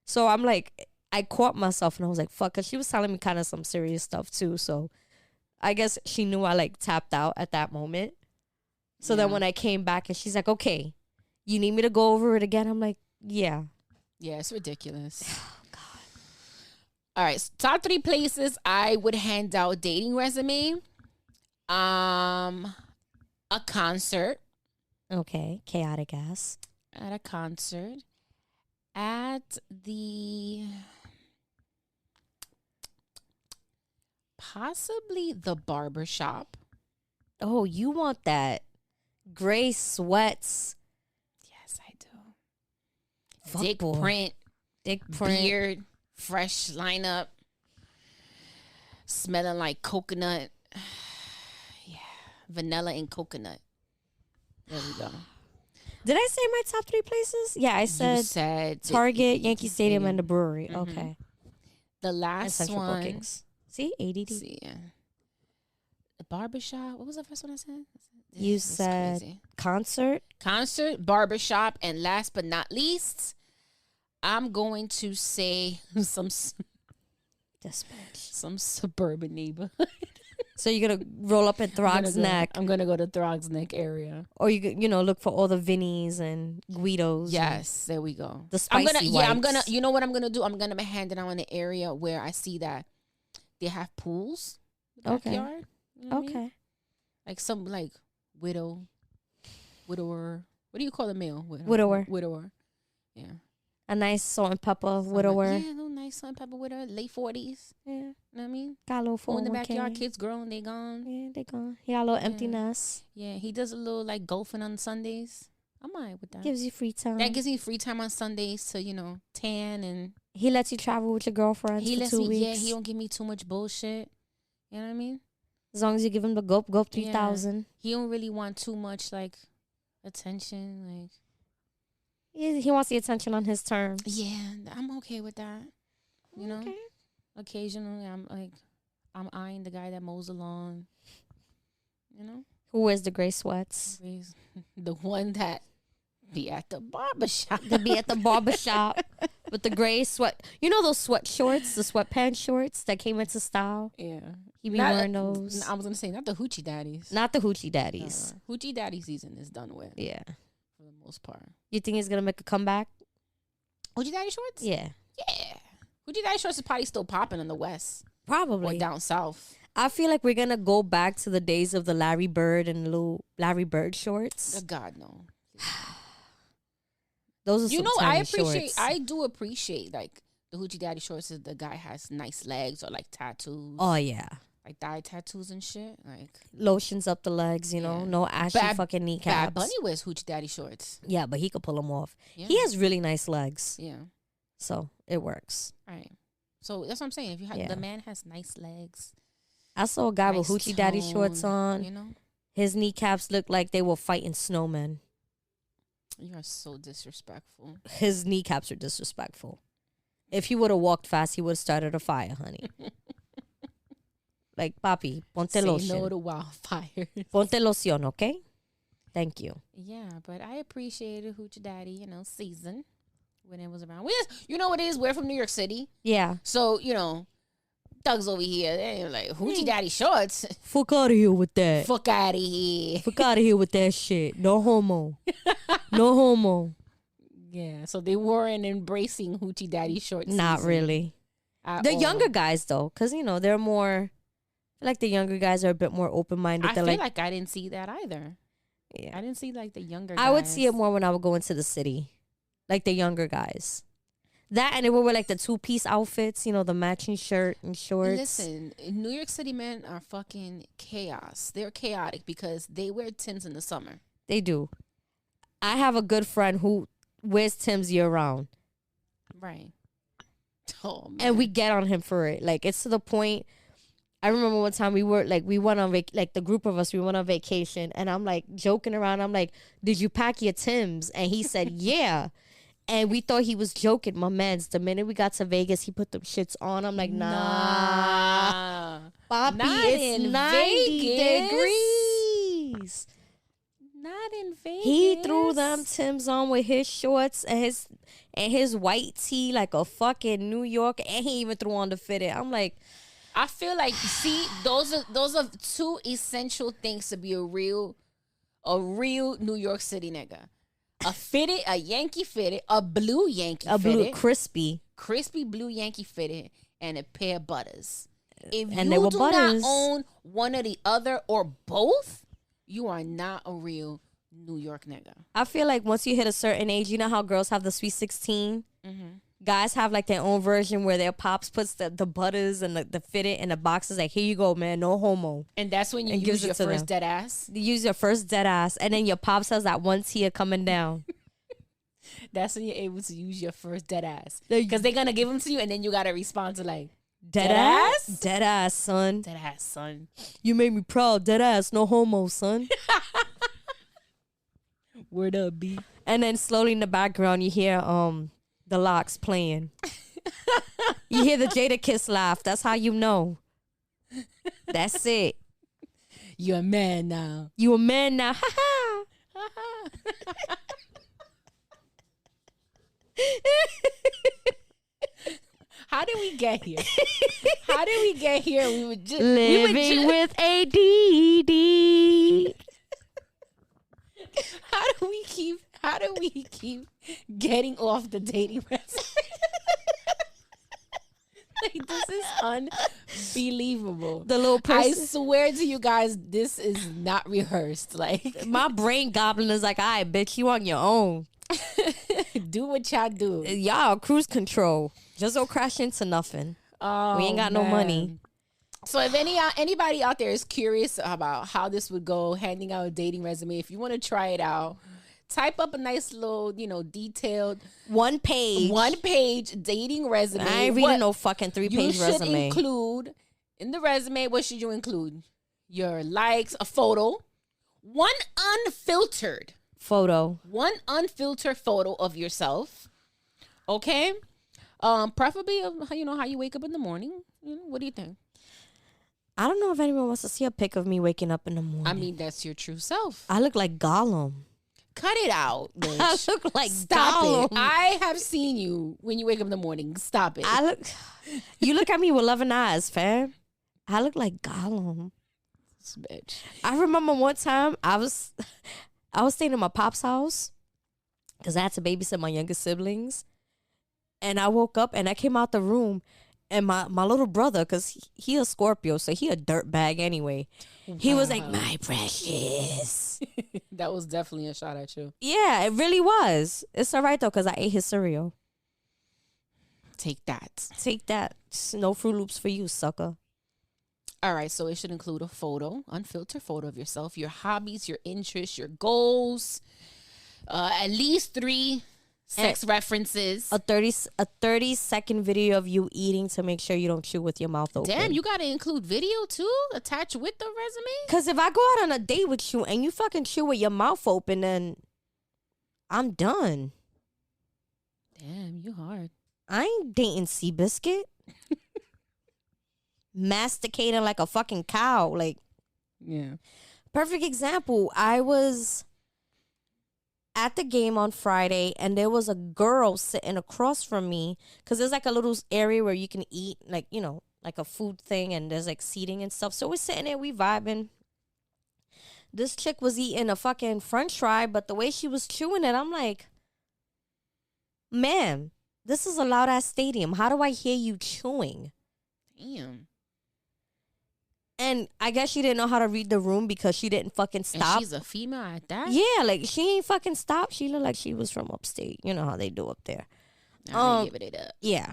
So I'm like, I caught myself and I was like, fuck, because she was telling me kind of some serious stuff too. So I guess she knew I like tapped out at that moment. So then when I came back and she's like, okay, you need me to go over it again? I'm like, yeah.
Yeah, it's ridiculous. All right, so top 3 places I would hand out dating resume. A concert.
Okay, chaotic ass.
At a concert. At the possibly the barber shop.
Oh, you want that gray sweats,
Yes, I do.
Fuck
Dick
boy.
print,
dick print.
beard, fresh lineup, smelling like coconut. Yeah, vanilla and coconut. There we go.
Did I say my top 3 places? Yeah, I
You
said
said
Target, Yankee Stadium, and the brewery.
Mhm.
Okay.
the last
Essential
one.
bookings. See, ADD.
See, yeah. The barbershop. What was the first one I said?
You
This is
said
crazy.
concert.
Concert, barbershop, and last but not least, I'm going to say some
Dispatch.
suburban neighborhood.
So you're gonna roll up at Throg's Neck,
I'm gonna go to Throg's Neck area.
or you look for all the Vinnies and Guidos.
Yes, there we go.
The
I'm gonna,
spicy
I'm gonna.
whites.
You know what I'm gonna do? I'm gonna hand it out in the area where I see that they have pools. in the
Okay.
backyard, you know what I mean?
Okay.
Like some like widower. What do you call the male?
Widower.
Widower. Yeah.
A nice salt and pepper
Something like-
widower.
Yeah, a little nice salt and pepper widower. Late 40s.
Yeah.
You know what I mean?
Got a little
Go in the
401k.
backyard. Kids grown. They gone.
Yeah, they gone. He got a little empty
Yeah.
nest.
Yeah. He does a little like golfing on Sundays. I'm all right with that.
Gives you free time.
That gives me free time on Sundays to, tan and
He lets you travel with your girlfriends
he
for
lets
2
me.
weeks.
Yeah, he don't give me too much bullshit. You know what I mean?
As long as you give him the gulp
Yeah.
3,000.
He don't really want too much like attention. Like
He wants the attention on his terms.
yeah, I'm okay with that. You know,
Okay.
occasionally I'm eyeing the guy that mows the lawn. You know,
Who wears the gray sweats?
always the one that be at the barber shop.
To be at the barber shop with the gray sweat. You know those sweat shorts, the sweatpants shorts that came into style?
Yeah,
He be
Not-
wearing those.
I was gonna say not the hoochie daddies.
Not the hoochie daddies.
Hoochie daddy season is done with
Yeah.
for the most part.
You think he's gonna make a comeback?
Hoochie daddy shorts?
Yeah.
Yeah. Hoochie daddy shorts is probably still popping in the West or
Probably.
down south.
I feel like we're gonna go back to the days of the Larry Bird and little Larry Bird shorts.
Oh, God no.
Those are
You
some
know, I
tiny
appreciate.
shorts.
I do appreciate like the hoochie daddy shorts. Is the guy has nice legs or like tattoos.
Oh yeah.
Like thigh tattoos and shit. Like
Lotions up the legs,
Yeah.
no ashy
Bad-
fucking
Bad
kneecaps.
Bunny wears hoochie daddy shorts.
Yeah, but he could pull them off.
Yeah.
He has really nice legs,
Yeah.
so it works.
All right. So that's what I'm saying. If you have
Yeah.
the man has nice legs,
I saw a guy with
nice
hoochie daddy shorts
tone,
on.
You know,
His kneecaps looked like they were fighting snowmen.
you are so disrespectful.
His kneecaps are disrespectful. If he would have walked fast, he would have started a fire, honey. Like, papi, ponte
Say
lotion.
no to wildfire.
Ponte lotion, okay? Thank you.
Yeah, but I appreciated hoochie daddy. Season when it was around. You know what it is? We're from New York City,
Yeah.
so thugs over here. They're like hoochie daddy shorts.
Fuck out of here with that.
Fuck out of here.
Fuck out of here with that shit. No homo. No homo.
Yeah, so they weren't embracing hoochie daddy shorts.
Not really. The younger guys, though, because, they're more, I feel like the younger guys are a bit more open-minded.
I
They're
feel
like,
like I didn't see that either.
yeah.
I didn't see like the younger.
I would see it
guys.
more when I would go into the city. Like the younger guys. That and they would wear like the 2-piece outfits, the matching shirt and shorts.
Listen, New York City men are fucking chaos. They're chaotic because they wear Timbs in the summer.
They do. I have a good friend who wears Tim's year round.
Right. Oh man.
And we get on him for it. Like, it's to the point. I remember one time we went on the group of us, we went on vacation, and I'm like joking around. I'm like, "Did you pack your Timbs?" And he said, "Yeah." And we thought he was joking. My man's, the minute we got to Vegas, he put them shits on. I'm like, nah. Poppy,
Not
it's
in
90
Vegas.
degrees.
Not in Vegas.
He threw them Timbs on with his shorts and his white tee like a fucking New York, and he even threw on the fitted. I'm like,
I feel like those are two essential things to be a real New York City nigga. A Yankee fitted, a blue Yankee
a
fitted,
blue crispy.
crispy blue Yankee fitted, and a pair of butters. If
And they
you
were
do
butters.
not own one or the other or both, you are not a real New York nigga.
I feel like once you hit a certain age, you know how girls have the Sweet 16? Guys have like their own version where their pops puts the butters and the fitted in the boxes. Like, here you go, man, no homo.
And that's when you
And gives
use
it
your
to
first dead ass.
You use your first dead ass, and then your pops has that one tear coming down.
That's when you're able to use your first dead ass.
Like-
Because they're going to give them to you, and then you got to respond to like,
Dead ass? Dead ass, son.
dead ass, son.
You made me proud. Dead ass, no homo, son.
Word up, B.
And then slowly in the background, you hear the locks playing. You hear the Jada Kiss laugh. That's how you know. That's it.
You're a man now.
You a man now. Ha ha.
How did we get here? How did we get here? We were just
Living with ADD.
How do we keep getting off the dating website? Like, this is unbelievable.
The little
I
person.
swear to you guys, this is not rehearsed. Like,
My brain goblin is like, all right, bitch, you on your own.
do what y'all do.
Y'all cruise control. Just don't crash into nothing.
Oh,
We ain't got no money.
So if anybody out there is curious about how this would go, handing out a dating resume, if you want to try it out, type up a nice little, detailed
One page.
1-page dating resume.
I ain't reading no fucking 3-page
you should
resume.
include in the resume. What should you include? Your likes, a photo, one unfiltered
Photo.
photo of yourself. Okay. Preferably of how you wake up in the morning. What do you think?
I don't know if anyone wants to see a pic of me waking up in the morning.
I mean, that's your true self.
I look like Gollum.
Cut it out, bitch.
I look like
Stop
Gollum.
it. I have seen you when you wake up in the morning. Stop it.
You look at me with loving eyes, fam. I look like Gollum.
This bitch.
I remember one time I was staying in my pop's house because I had to babysit my younger siblings. And I woke up and I came out the room and my little brother, because he a Scorpio, so he a dirtbag anyway. He was like, my precious.
That was definitely a shot at you.
Yeah, it really was. It's all right though, because I ate his cereal.
Take that.
Take that. No Fruit Loops for you, sucker.
All right, so it should include a photo, unfiltered photo of yourself, your hobbies, your interests, your goals, at least 3 sex references.
A 30-second video of you eating to make sure you don't chew with your mouth open.
Damn, you got to include video too, attached with the resume?
Because if I go out on a date with you and you fucking chew with your mouth open, then I'm done.
Damn, you hard.
I ain't dating Seabiscuit. Masticating like a fucking cow. Like,
Yeah.
perfect example. I was at the game on Friday and there was a girl sitting across from me because there's like a little area where you can eat, like, like a food thing, and there's like seating and stuff. So we're sitting there, we vibing. This chick was eating a fucking french fry, but the way she was chewing it, I'm like, ma'am, this is a loud ass stadium. How do I hear you chewing?
Damn.
And I guess she didn't know how to read the room because she didn't fucking stop.
And she's a female at that?
Yeah, like she ain't fucking stop. She looked like she was from upstate. You know how they do up there.
Nah, they give it up.
Yeah,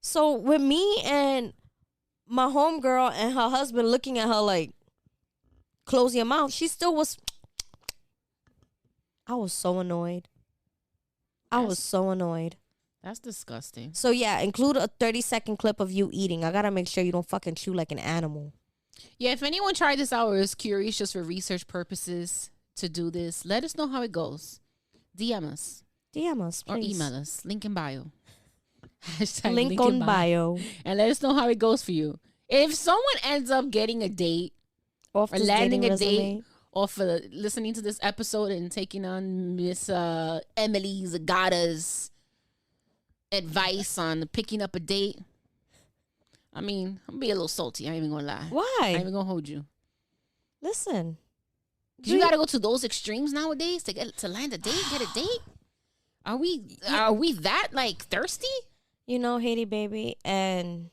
So with me and my homegirl and her husband looking at her like, close your mouth, she still was. I was so annoyed.
That's disgusting.
So yeah, include a 30-second clip of you eating. I gotta make sure you don't fucking chew like an animal.
Yeah, if anyone tried this out or is curious just for research purposes to do this, let us know how it goes. DM us.
DM us,
Or
please.
email us. Link in bio. Hashtag
Link on bio.
And let us know how it goes for you. If someone ends up getting a date
Off
or
this
landing
dating
a
resume.
date or for listening to this episode and taking on Miss Emily Zagata's advice on picking up a date, I mean, I'm gonna be a little salty. I ain't even gonna lie. I ain't
Why?
even gonna hold you.
Listen.
'Cause you gotta go to those extremes nowadays to land a date, get a date. Are we that like thirsty?
you know, Haiti baby, and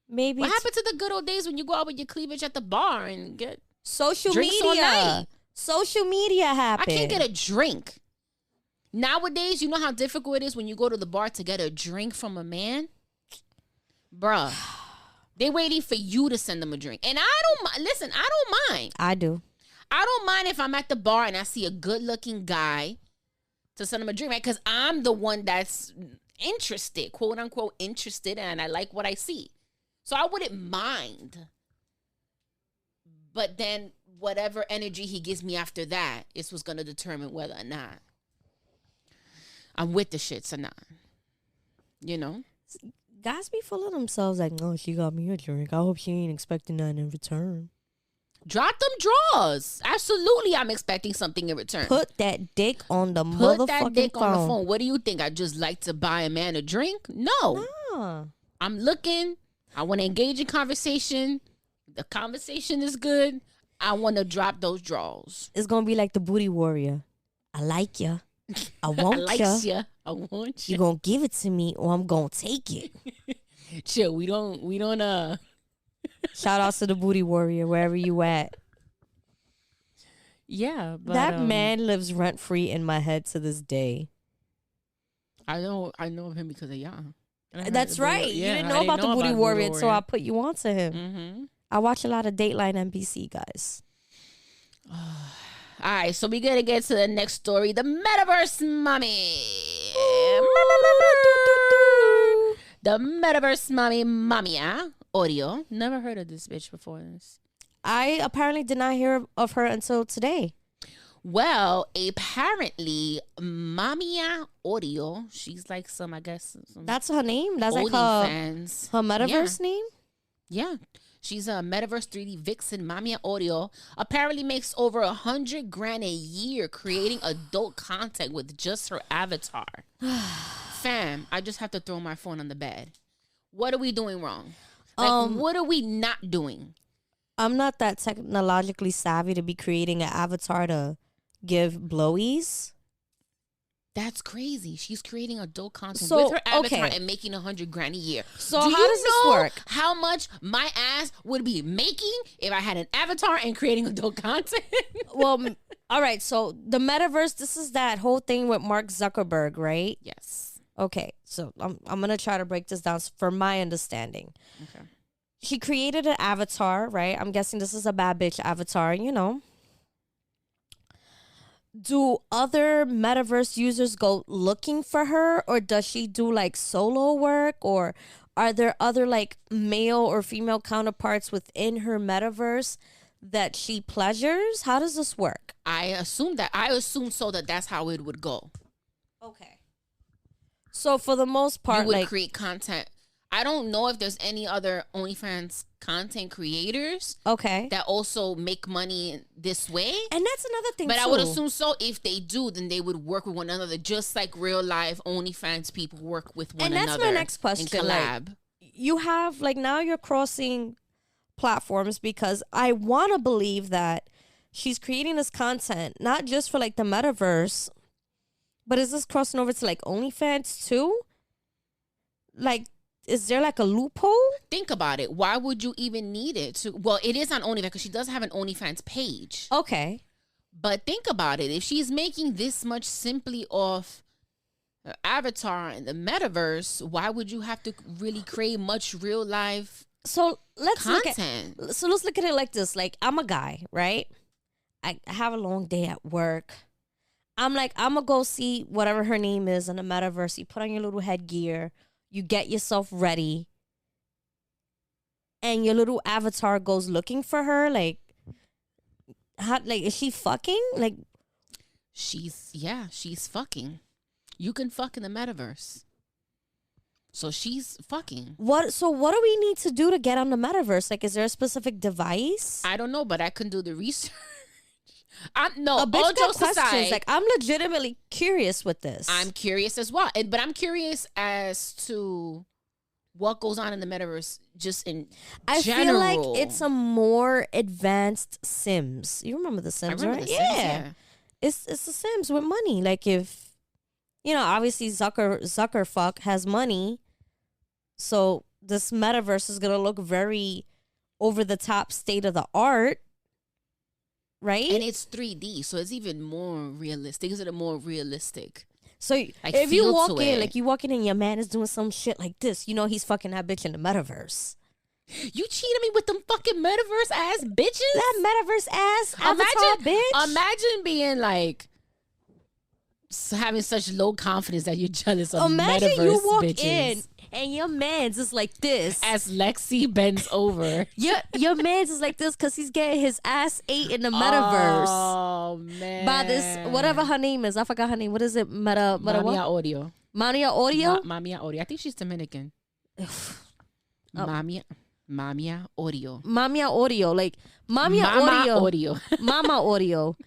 maybe
What happened to the good old days when you go out with your cleavage at the bar and get
social
drinks all
media.
night?
Social media
I
happened.
can't get a drink. Nowadays, you know how difficult it is when you go to the bar to get a drink from a man? Bruh. They waiting for you to send them a drink. And I don't listen, I don't mind.
I do.
I don't mind if I'm at the bar and I see a good-looking guy to send him a drink, right? Because I'm the one that's interested, quote unquote interested, and I like what I see. So I wouldn't mind. But then whatever energy he gives me after that is what's going to determine whether or not I'm with the shits or not. You know?
Guys be full of themselves like, no, she got me a drink. I hope she ain't expecting that in return.
Drop them draws. Absolutely, I'm expecting something in return.
Put that dick on the
Put
motherfucking
that dick
phone.
on the phone. What do you think? I just like to buy a man a drink? No.
Nah.
I'm looking. I want to engage in conversation. The conversation is good. I want to drop those draws.
It's gonna be like the booty warrior. I like ya. I
I
want
like
ya.
ya. I want
You
you.
gonna give it to me or I'm gonna take it.
Chill. We don't.
Shout outs to the booty warrior wherever you at.
Yeah, but
That man lives rent free in my head to this day.
I know of him because of y'all.
That's right. You didn't know about the booty warrior, so I put you onto him.
Mm-hmm.
I watch a lot of Dateline NBC, guys.
All right, so we gotta get to the next story. The Metaverse Mommy. The Metaverse Mommy, Mamia Audio. Never heard of this bitch before this.
I apparently did not hear of her until today.
Well, apparently, Mamia Audio, she's like some, I guess, some
That's her name? That's like her
OnlyFans.
metaverse name?
Yeah. She's a Metaverse 3D vixen. Mamia Audio apparently makes over $100,000 a year creating adult content with just her avatar. Fam, I just have to throw my phone on the bed. What are we doing wrong? Like, what are we not doing?
I'm not that technologically savvy to be creating an avatar to give blowies.
That's crazy. She's creating adult content
So,
with her avatar
okay.
and making $100,000 a year.
So
Do
how
you
does this
know
work?
how much my ass would be making if I had an avatar and creating adult content?
Well, all right. So the metaverse, this is that whole thing with Mark Zuckerberg, right?
Yes.
Okay. So I'm going to try to break this down for my understanding.
Okay.
She created an avatar, right? I'm guessing this is a bad bitch avatar, you know. Do other metaverse users go looking for her, or does she do like solo work, or are there other like male or female counterparts within her metaverse that she pleasures? How does this work?
I assume so that that's how it would go.
Okay. So for the most part,
You would
like
create content. I don't know if there's any other OnlyFans content creators
okay,
that also make money this way.
and that's another thing.
But
too.
I would assume so. If they do, then they would work with one another, just like real life OnlyFans people work with one
And
another.
that's my next question,
And
like,
collab.
you have like now you're crossing platforms because I want to believe that she's creating this content not just for like the metaverse, but is this crossing over to like OnlyFans too? Like, is there like a loophole?
Think about it. Why would you even need it to? Well, it is on OnlyFans because she does have an OnlyFans page.
Okay.
But think about it. If she's making this much simply off her avatar in the metaverse, why would you have to really create much real life
So let's
content?
let's look at it like this. Like, I'm a guy, right? I have a long day at work. I'm like, I'm gonna go see whatever her name is in the metaverse. You put on your little headgear, you get yourself ready, and your little avatar goes looking for her. Like, is she fucking? Like,
She's fucking. You can fuck in the metaverse. So she's fucking.
what? So what do we need to do to get on the metaverse? Like, is there a specific device?
I don't know, but I can do the research. No,
A bitch
all
got
jokes
questions.
aside,
Like, I'm legitimately curious with this.
I'm curious as well. But I'm curious as to what goes on in the metaverse just in
I
general.
feel like it's a more advanced Sims. You remember the
I
Sims,
remember
right?
the Sims, yeah.
It's the Sims with money. Like, if you know, obviously Zuckerfuck has money, so this metaverse is gonna look very over the top, state of the art, right?
And it's 3D, so it's even more realistic. Is it a more realistic?
So
Like,
if you
feel
walk
to
in,
it.
like you walk in and your man is doing some shit like this, you know he's fucking that bitch in the metaverse.
You cheated me with them fucking metaverse ass bitches.
That metaverse ass avatar bitch.
Imagine being like having such low confidence that you're jealous of
Imagine
metaverse
you walk
bitches.
in and your man's is like this.
As Lexi bends over.
Your man's is like this because he's getting his ass ate in the metaverse
Oh man.
by this whatever her name is. I forgot her name. What is it? Meta
Mamia
what?
Audio.
Mania Audio.
Mamia Audio. I think she's Dominican. Mamia Audio.
Mamia Audio. Like Mamia
Mama
Audio.
Audio.
Mama Audio.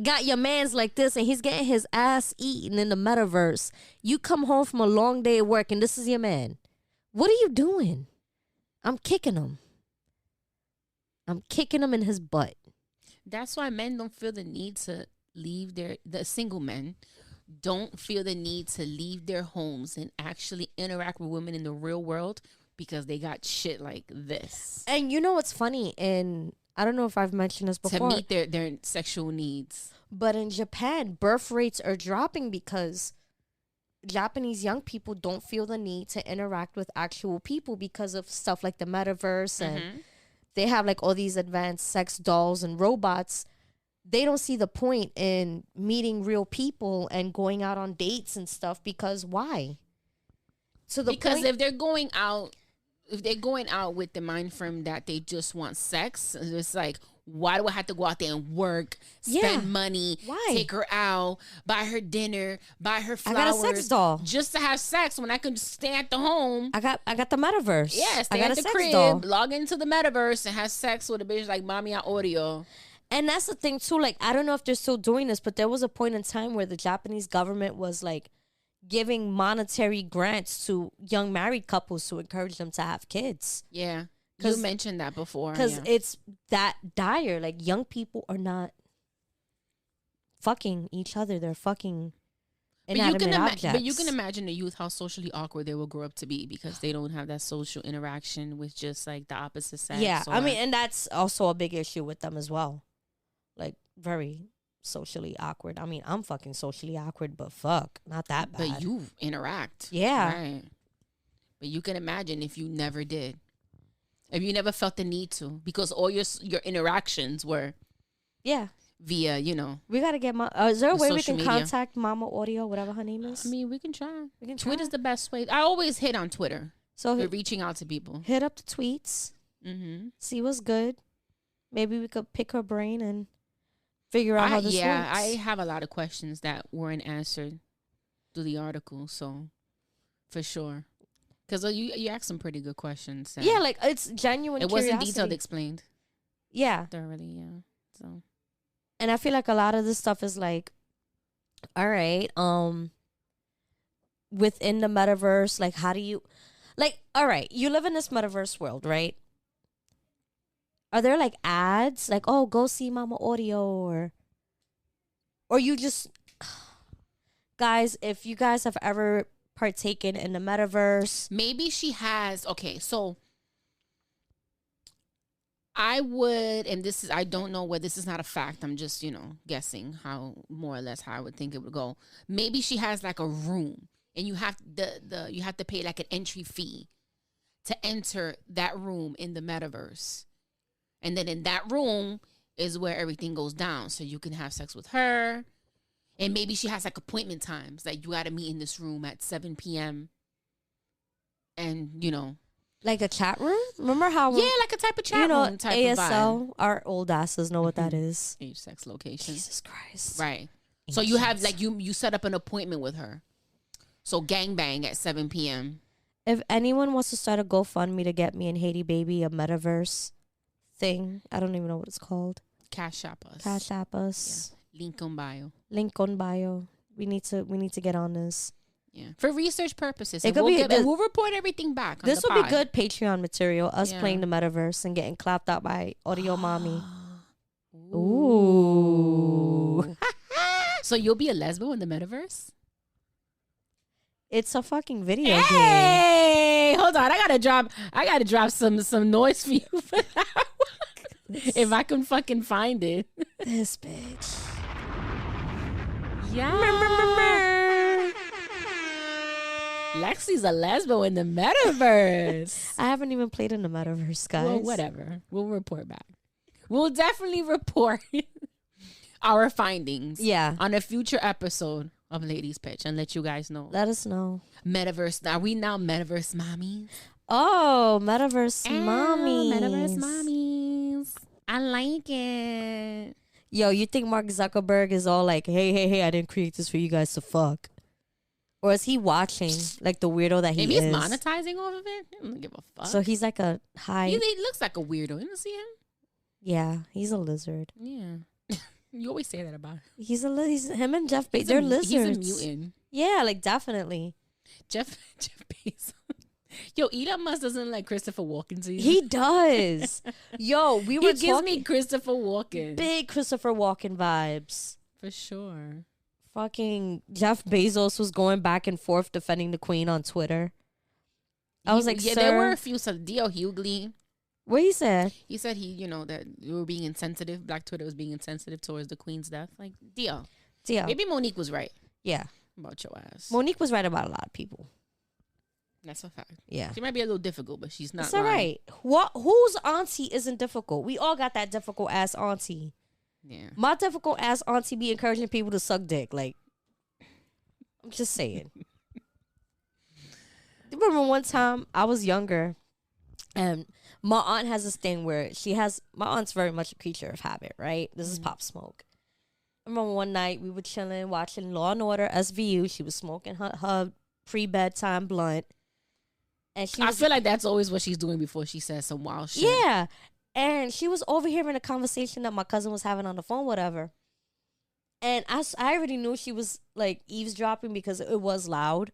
Got your man's like this and he's getting his ass eaten in the metaverse. You come home from a long day of work and this is your man. What are you doing? I'm kicking him. I'm kicking him in his butt.
That's why men don't feel the need to leave the single men don't feel the need to leave their homes and actually interact with women in the real world because they got shit like this.
And you know what's funny? And I don't know if I've mentioned this before.
To meet their sexual needs.
But in Japan, birth rates are dropping because Japanese young people don't feel the need to interact with actual people because of stuff like the metaverse and they have like all these advanced sex dolls and robots. They don't see the point in meeting real people and going out on dates and stuff because why?
Because if they're going out with the mind frame that they just want sex, it's like, why do I have to go out there and work, spend money, take her out, buy her dinner, buy her flowers?
I got a sex doll
just to have sex when I can just stay at the home.
I got the metaverse.
Yeah, stay
I got
at
a
the
sex
crib,
doll.
log into the metaverse and have sex with a bitch like Mamia Audio.
And that's the thing too. Like, I don't know if they're still doing this, but there was a point in time where the Japanese government was like giving monetary grants to young married couples to encourage them to have kids.
Yeah. You mentioned that before.
Because it's that dire. Like, young people are not fucking each other. They're fucking inanimate objects.
But you can imagine the youth, how socially awkward they will grow up to be because they don't have that social interaction with just like the opposite sex.
Yeah. I mean, and that's also a big issue with them as well. Like, very socially awkward. I mean, I'm fucking socially awkward, but fuck, not that bad.
But you interact.
Yeah.
Right. But you can imagine if you never did. If you never felt the need to, because all your interactions were via,
We got to get is there a way we can
media.
contact Mama Audio, whatever her name is?
I mean, we can try.
We can
Twitter's the best way. I always hit on Twitter.
So
We're reaching out to people.
hit up the tweets, see what's good. Maybe we could pick her brain and figure out how this works.
I have a lot of questions that weren't answered through the article, so for sure. Because you asked some pretty good questions. So
Yeah, like it's genuine
it
curiosity.
wasn't detailed explained.
Yeah.
Thoroughly, yeah. So
And I feel like a lot of this stuff is like, all right, within the metaverse, like how do you, like, all right, you live in this metaverse world, right? Are there like ads, like, oh, go see Mama Audio, or you just, guys, if you guys have ever partaken in the metaverse,
maybe she has. Okay, so I would, and this is, I don't know whether this is not a fact. I'm just, guessing how more or less how I would think it would go. Maybe she has like a room, and you have you have to pay like an entry fee to enter that room in the metaverse, and then in that room is where everything goes down. So you can have sex with her. And maybe she has like appointment times. Like you got to meet in this room at 7 p.m. And,
like a chat room? Remember how?
Yeah, like a type of chat room type of vibe.
ASL, our old asses know what that is.
Age, sex, location.
Jesus Christ.
Right. So you have like, you set up an appointment with her. So gangbang at 7 p.m.
If anyone wants to start a GoFundMe to get me and Haiti Baby a metaverse thing, I don't even know what it's called.
Cash App us.
Cash App us.
Yeah. Link on bio.
Link on bio. We need to get on this.
Yeah. For research purposes.
It could be
and we'll report everything back on
This
the
will be
pod.
good Patreon material. Us playing the metaverse and getting clapped out by Audio Mommy. Ooh.
So you'll be a lesbian in the metaverse?
It's a fucking video game.
Hey, hold on. I gotta drop some noise for you for that one. If I can fucking find it.
This bitch.
Yeah. Lexi's a lesbo in the metaverse.
I haven't even played in the metaverse, guys.
Well, whatever. We'll report back. We'll definitely report our findings.
Yeah.
On a future episode of Ladies Pitch and let you guys know.
Let us know.
Metaverse. Are we now metaverse mommies?
Oh, metaverse mommies.
Metaverse mommies. I like it.
Yo, you think Mark Zuckerberg is all like, hey, I didn't create this for you guys to fuck? Or is he watching like the weirdo that he
Maybe
is?
he's monetizing off of it. I don't give a fuck.
So he's like a high.
He looks like a weirdo. You see him?
Yeah, he's a lizard.
Yeah. You always say that about him.
He's him and Jeff Bezos. They're lizards.
He's a mutant.
Yeah, like definitely.
Jeff Bezos. Yo, Elon Musk doesn't like Christopher Walken.
He does. Yo, we were
He gives me Christopher Walken.
big Christopher Walken vibes.
For sure.
Fucking Jeff Bezos was going back and forth defending the queen on Twitter. I was like,
yeah,
sir.
there were a few. So D.L. Hughley,
What he said?
he said that we were being insensitive. Black Twitter was being insensitive towards the queen's death. Like, D.L.
Yeah.
Maybe Monique was right
Yeah.
about your ass.
Monique was right about a lot of people.
That's a fact.
Yeah.
She might be a little difficult, but she's not.
It's all
lying.
right. Whose auntie isn't difficult? We all got that difficult ass auntie.
Yeah.
My difficult ass auntie be encouraging people to suck dick. Like, I'm just saying. Remember one time I was younger, and my aunt has this thing where my aunt's very much a creature of habit, right? This is Pop Smoke. I remember one night we were chilling, watching Law and Order SVU. She was smoking her pre-bedtime blunt. And I
feel like that's always what she's doing before she says some wild shit.
Yeah. And she was overhearing a conversation that my cousin was having on the phone, whatever. And I already knew she was like eavesdropping because it was loud.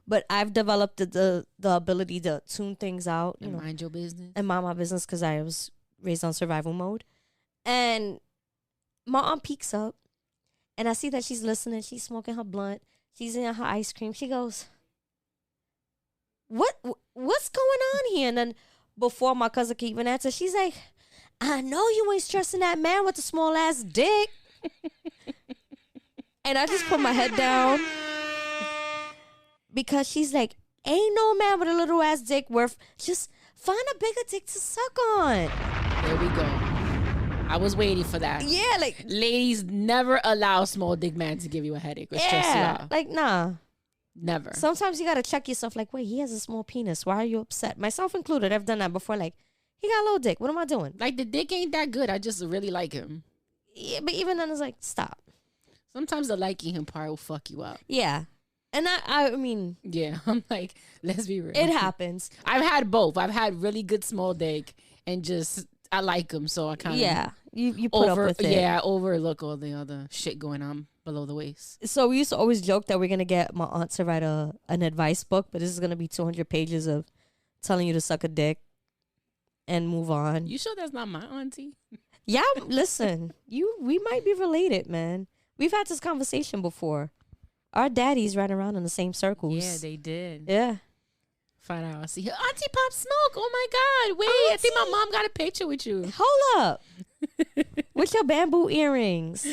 But I've developed the ability to tune things out.
And mind your business.
And mind my business because I was raised on survival mode. And my aunt peeks up. And I see that she's listening. She's smoking her blunt. She's eating her ice cream. She goes, what's going on here? And then before my cousin could even answer, she's like, I know you ain't stressing that man with the small ass dick. And I just put my head down because she's like, ain't no man with a little ass dick worth, just find a bigger dick to suck on.
There we go. I was waiting for that.
Yeah, like,
ladies, never allow small dick man to give you a headache or stress you out.
Like, nah.
Never.
Sometimes you gotta check yourself. Like, wait, he has a small penis. Why are you upset? Myself included. I've done that before. Like, he got a little dick. What am I doing?
Like, the dick ain't that good. I just really like him.
Yeah, but even then, it's like, stop.
Sometimes the liking him part will fuck you up.
Yeah, and I mean,
yeah, I'm like, let's be real.
It happens.
I've had both. I've had really good small dick and just I like him, so I kind of
you put up with it.
Yeah, I overlook all the other shit going on below the waist.
So we used to always joke that we're gonna get my aunt to write an advice book, but this is gonna be 200 pages of telling you to suck a dick and move on.
You sure that's not my auntie?
Yeah, listen, we might be related, man. We've had this conversation before. Our daddies ran around in the same circles.
Yeah, they did.
Yeah.
Find out. See, Auntie Pop Smoke. Oh my God! Wait, Auntie. I think my mom got a picture with you.
Hold up. With your bamboo earrings.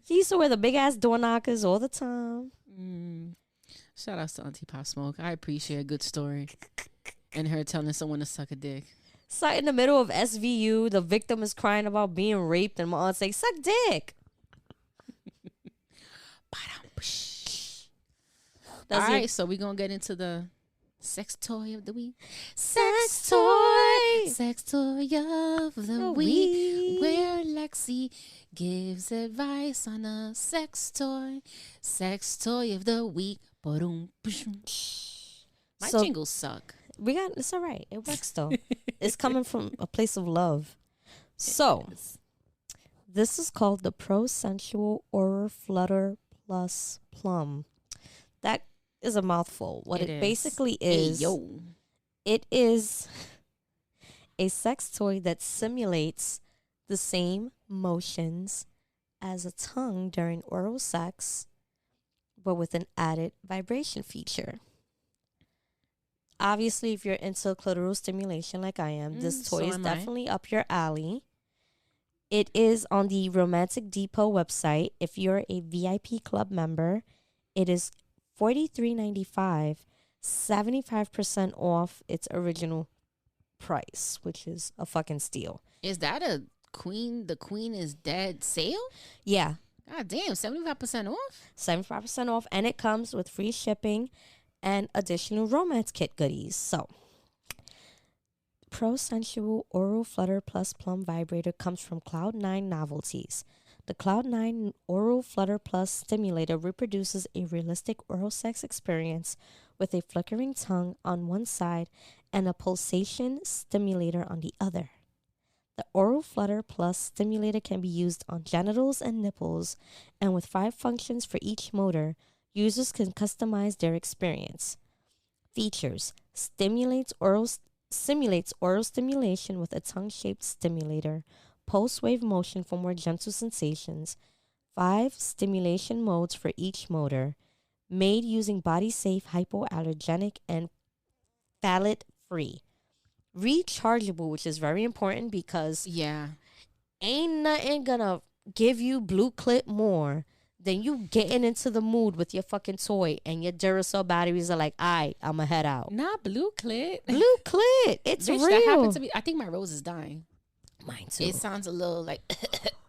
She used to wear the big ass door knockers all the time.
Shout out to Auntie Pop Smoke. I appreciate a good story. And her telling someone to suck a dick.
So in the middle of SVU, the victim is crying about being raped, and my aunt say, "Suck dick."
All right, so we're going to get into the sex toy of the week.
Sex toy.
Sex toy of the week. Where Lexi gives advice on a sex toy. Sex toy of the week. My jingles suck.
It's all right. It works though. It's coming from a place of love. So, this is called the Pro Sensual Aura Flutter Plus Plum. That is a mouthful. What it basically is, it is a sex toy that simulates the same motions as a tongue during oral sex, but with an added vibration feature. Obviously, if you're into clitoral stimulation like I am, this
so
toy is
am I.
definitely up your alley. It is on the Romantic Depot website. If you're a VIP club member, it is $43.95, 75% off its original price, which is a fucking steal.
Is that a queen? The queen is dead sale?
Yeah,
God damn, 75% off?
75% off, and it comes with free shipping and additional romance kit goodies. So, Pro Sensual Oral Flutter Plus Plum Vibrator comes from Cloud9 Novelties. The Cloud9 Oral Flutter Plus stimulator reproduces a realistic oral sex experience with a flickering tongue on one side and a pulsation stimulator on the other. The Oral Flutter Plus stimulator can be used on genitals and nipples, and with 5 functions for each motor, users can customize their experience. Features: simulates oral stimulation with a tongue-shaped stimulator, pulse wave motion for more gentle sensations, 5 stimulation modes for each motor, made using body-safe, hypoallergenic, and phthalate-free. Rechargeable, which is very important because
Yeah.
ain't nothing gonna give you blue clit more than you getting into the mood with your fucking toy and your Duracell batteries are like, I'ma head out.
Not blue clit.
Blue clit, it's
Bitch,
real.
that happened to me. I think my rose is dying.
Mine too.
It sounds a little like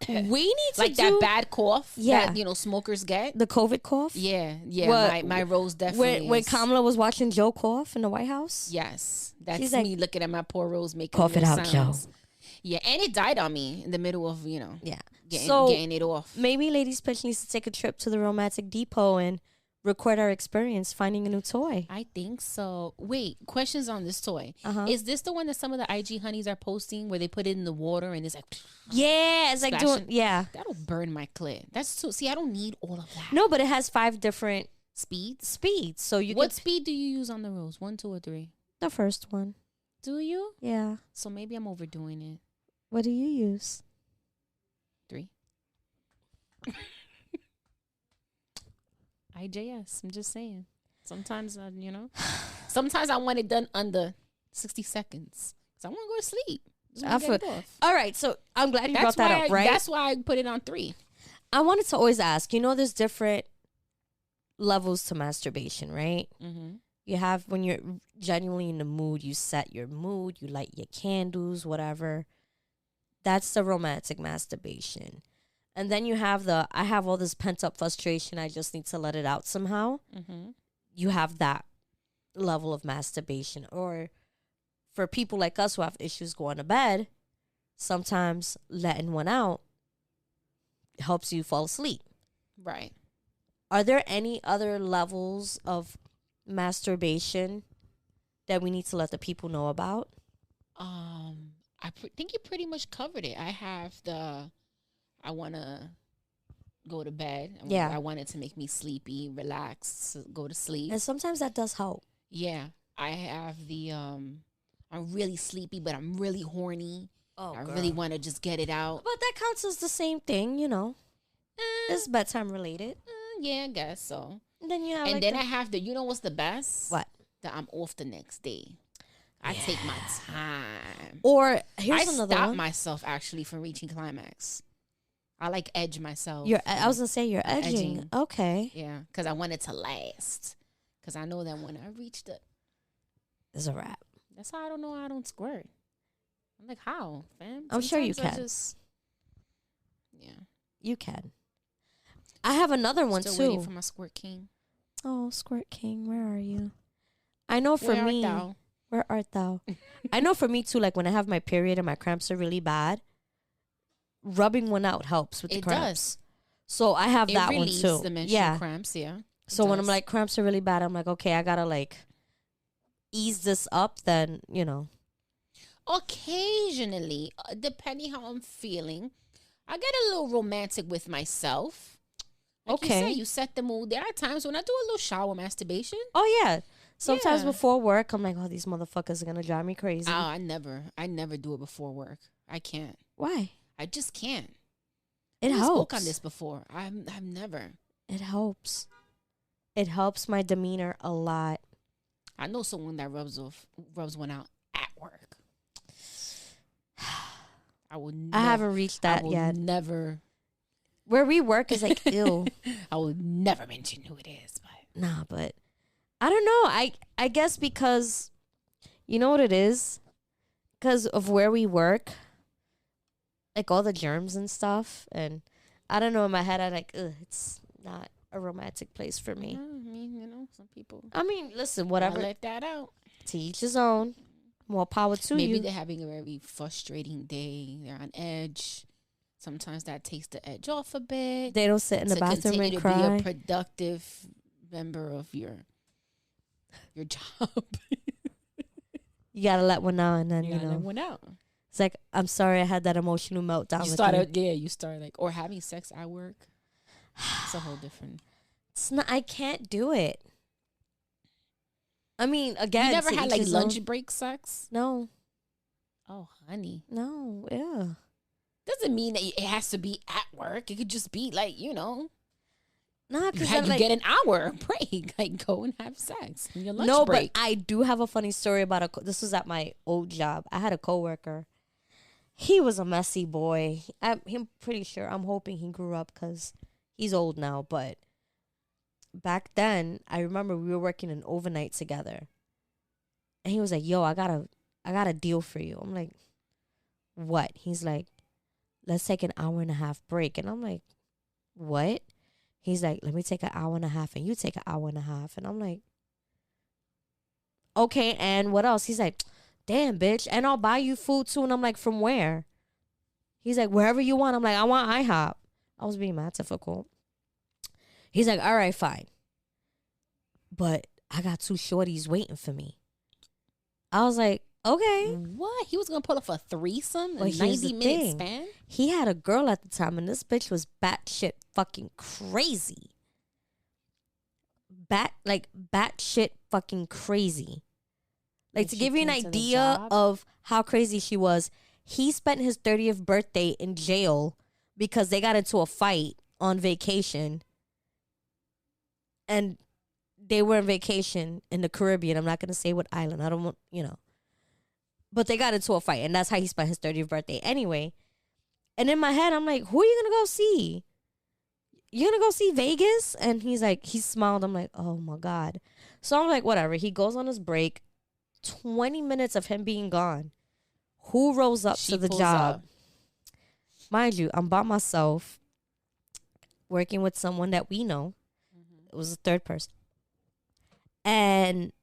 We need to
like
do
that bad cough
Yeah.
that, smokers get.
the COVID cough.
Yeah.
What-
My rose definitely
When
is.
Kamala was watching Joe cough in the White House.
Yes. That's
She's like,
me looking at my poor rose making
"Cough it
little
out,
sounds. Yeah, and it died on me in the middle of,
Yeah.
getting it off.
Maybe Ladies Pitch needs to take a trip to the Romantic Depot and record our experience finding a new toy.
I think so. Wait, questions on this toy.
Uh-huh.
Is this the one that some of the IG honeys are posting where they put it in the water and it's like,
Yeah, it's like
Splashing.
yeah.
that'll burn my clit. That's too. See, I don't need all of that.
No, but it has 5 different
Speeds.
speeds. So you
What
get
speed do you use on the rose? 1, 2, or 3?
the first one.
Do you?
Yeah.
So maybe I'm overdoing it.
What do you use?
3. IJS. I'm just saying. Sometimes, sometimes I want it done under 60 seconds. Because I want to go to sleep. Just wanna
I
get it
feel-
off.
All right, so I'm glad you
That's
brought that
why
up, right?
That's why I put it on 3.
I wanted to always ask, there's different levels to masturbation, right?
Mm-hmm.
You have when you're genuinely in the mood, you set your mood, you light your candles, whatever. That's the romantic masturbation. And then you have I have all this pent up frustration, I just need to let it out somehow.
Mm-hmm.
You have that level of masturbation. Or for people like us who have issues going to bed, sometimes letting one out helps you fall asleep.
Right.
Are there any other levels of masturbation that we need to let the people know about?
I think you pretty much covered it. I have I want to go to bed.
Yeah.
I want it to make me sleepy, relax, go to sleep.
And sometimes that does help.
Yeah. I have I'm really sleepy, but I'm really horny.
Oh,
I really want to just get it out.
But that counts as the same thing, It's bedtime related.
Yeah, I guess so.
And then you have
And then I have what's the best?
What?
That I'm off the next day. I take my time.
Or here's
I
another
stop
one.
myself actually from reaching climax. I like edge myself.
I was gonna say you're edging.
Edging.
Okay.
Yeah, because I want it to last. Because I know that when I reach
It's a wrap.
that's how I don't know I don't squirt. I'm like, how, fam?
I'm sure you
Sometimes I
can.
just- yeah.
You can. I have another one
Still
too.
waiting for my squirt king.
Oh, Squirt King, where are you? I know for
Where art
me,
thou?
where art thou? I know for me too, like when I have my period and my cramps are really bad, rubbing one out helps with the
It
cramps.
does.
So I have
It
that one
relieves
too.
the menstrual
Yeah.
cramps, yeah. It
So when I'm
does.
like cramps are really bad, I'm like, okay, I gotta like ease this up. Then
occasionally, depending how I'm feeling, I get a little romantic with myself. Like
Okay.
you say, you set the mood. There are times when I do a little shower masturbation.
Oh yeah. Sometimes
Yeah.
before work, I'm like, oh, these motherfuckers are gonna drive me crazy.
Oh, I never do it before work. I can't.
Why?
I just can't.
It
I
helps.
spoke on this before. I've never.
It helps. It helps my demeanor a lot.
I know someone that rubs one out at work.
I haven't reached that yet.
Never.
Where we work is like, ew.
I will never mention who it is, but
Nah, but I don't know. I guess because, you know what it is? Because of where we work, like all the germs and stuff. And I don't know, in my head, I like, ugh, it's not a romantic place for me.
I mean, some people.
I mean, listen, whatever.
Let that out.
To each his own. More power to
Maybe
you.
they're having a very frustrating day. They're on edge. Sometimes that takes the edge off a bit.
They don't sit in the bathroom and
to
cry.
be a productive member of your job.
You gotta let one out, and then you know.
Let one out.
It's like, I'm sorry, I had that emotional meltdown.
You start like, or having sex at work. It's a whole different.
It's not. I can't do it. I mean, again,
You never
to
had
each
like
his
lunch
own.
break sex?
No,
Oh, honey.
no, yeah.
Doesn't mean that it has to be at work. It could just be like,
Nah,
you
because
get an hour break. Like, go and have sex on your lunch
no,
break.
but I do have a funny story about this was at my old job. I had a coworker. He was a messy boy. I'm pretty sure. I'm hoping he grew up because he's old now. But back then, I remember we were working an overnight together, and he was like, "Yo, I got a deal for you." I'm like, "What?" He's like, "Let's take an hour and a half break," and I'm like, "What?" He's like, "Let me take an hour and a half, and you take an hour and a half," and I'm like, "Okay, and what else?" He's like, "Damn, bitch, and I'll buy you food too," and I'm like, "From where?" He's like, "Wherever you want." I'm like, "I want IHOP." I was being mad difficult. He's like, "All right, fine, but I got two shorties waiting for me." I was like, "Okay."
What? He was going to pull off a threesome in
But
a
here's the
90-minute
thing.
span?
He had a girl at the time, and this bitch was batshit fucking crazy. Batshit fucking crazy. Like,
And
to
she
give you an
came to the
idea
job?
of how crazy she was, he spent his 30th birthday in jail because they got into a fight on vacation. And they were on vacation in the Caribbean. I'm not going to say what island. I don't want, But they got into a fight, and that's how he spent his 30th birthday anyway. And in my head, I'm like, who are you going to go see? You're going to go see Vegas? And he's like, he smiled. I'm like, oh, my God. So I'm like, whatever. He goes on his break. 20 minutes of him being gone. Who rolls up
She
to the
pulls
job?
up.
Mind you, I'm by myself, working with someone that we know. It was a third person. And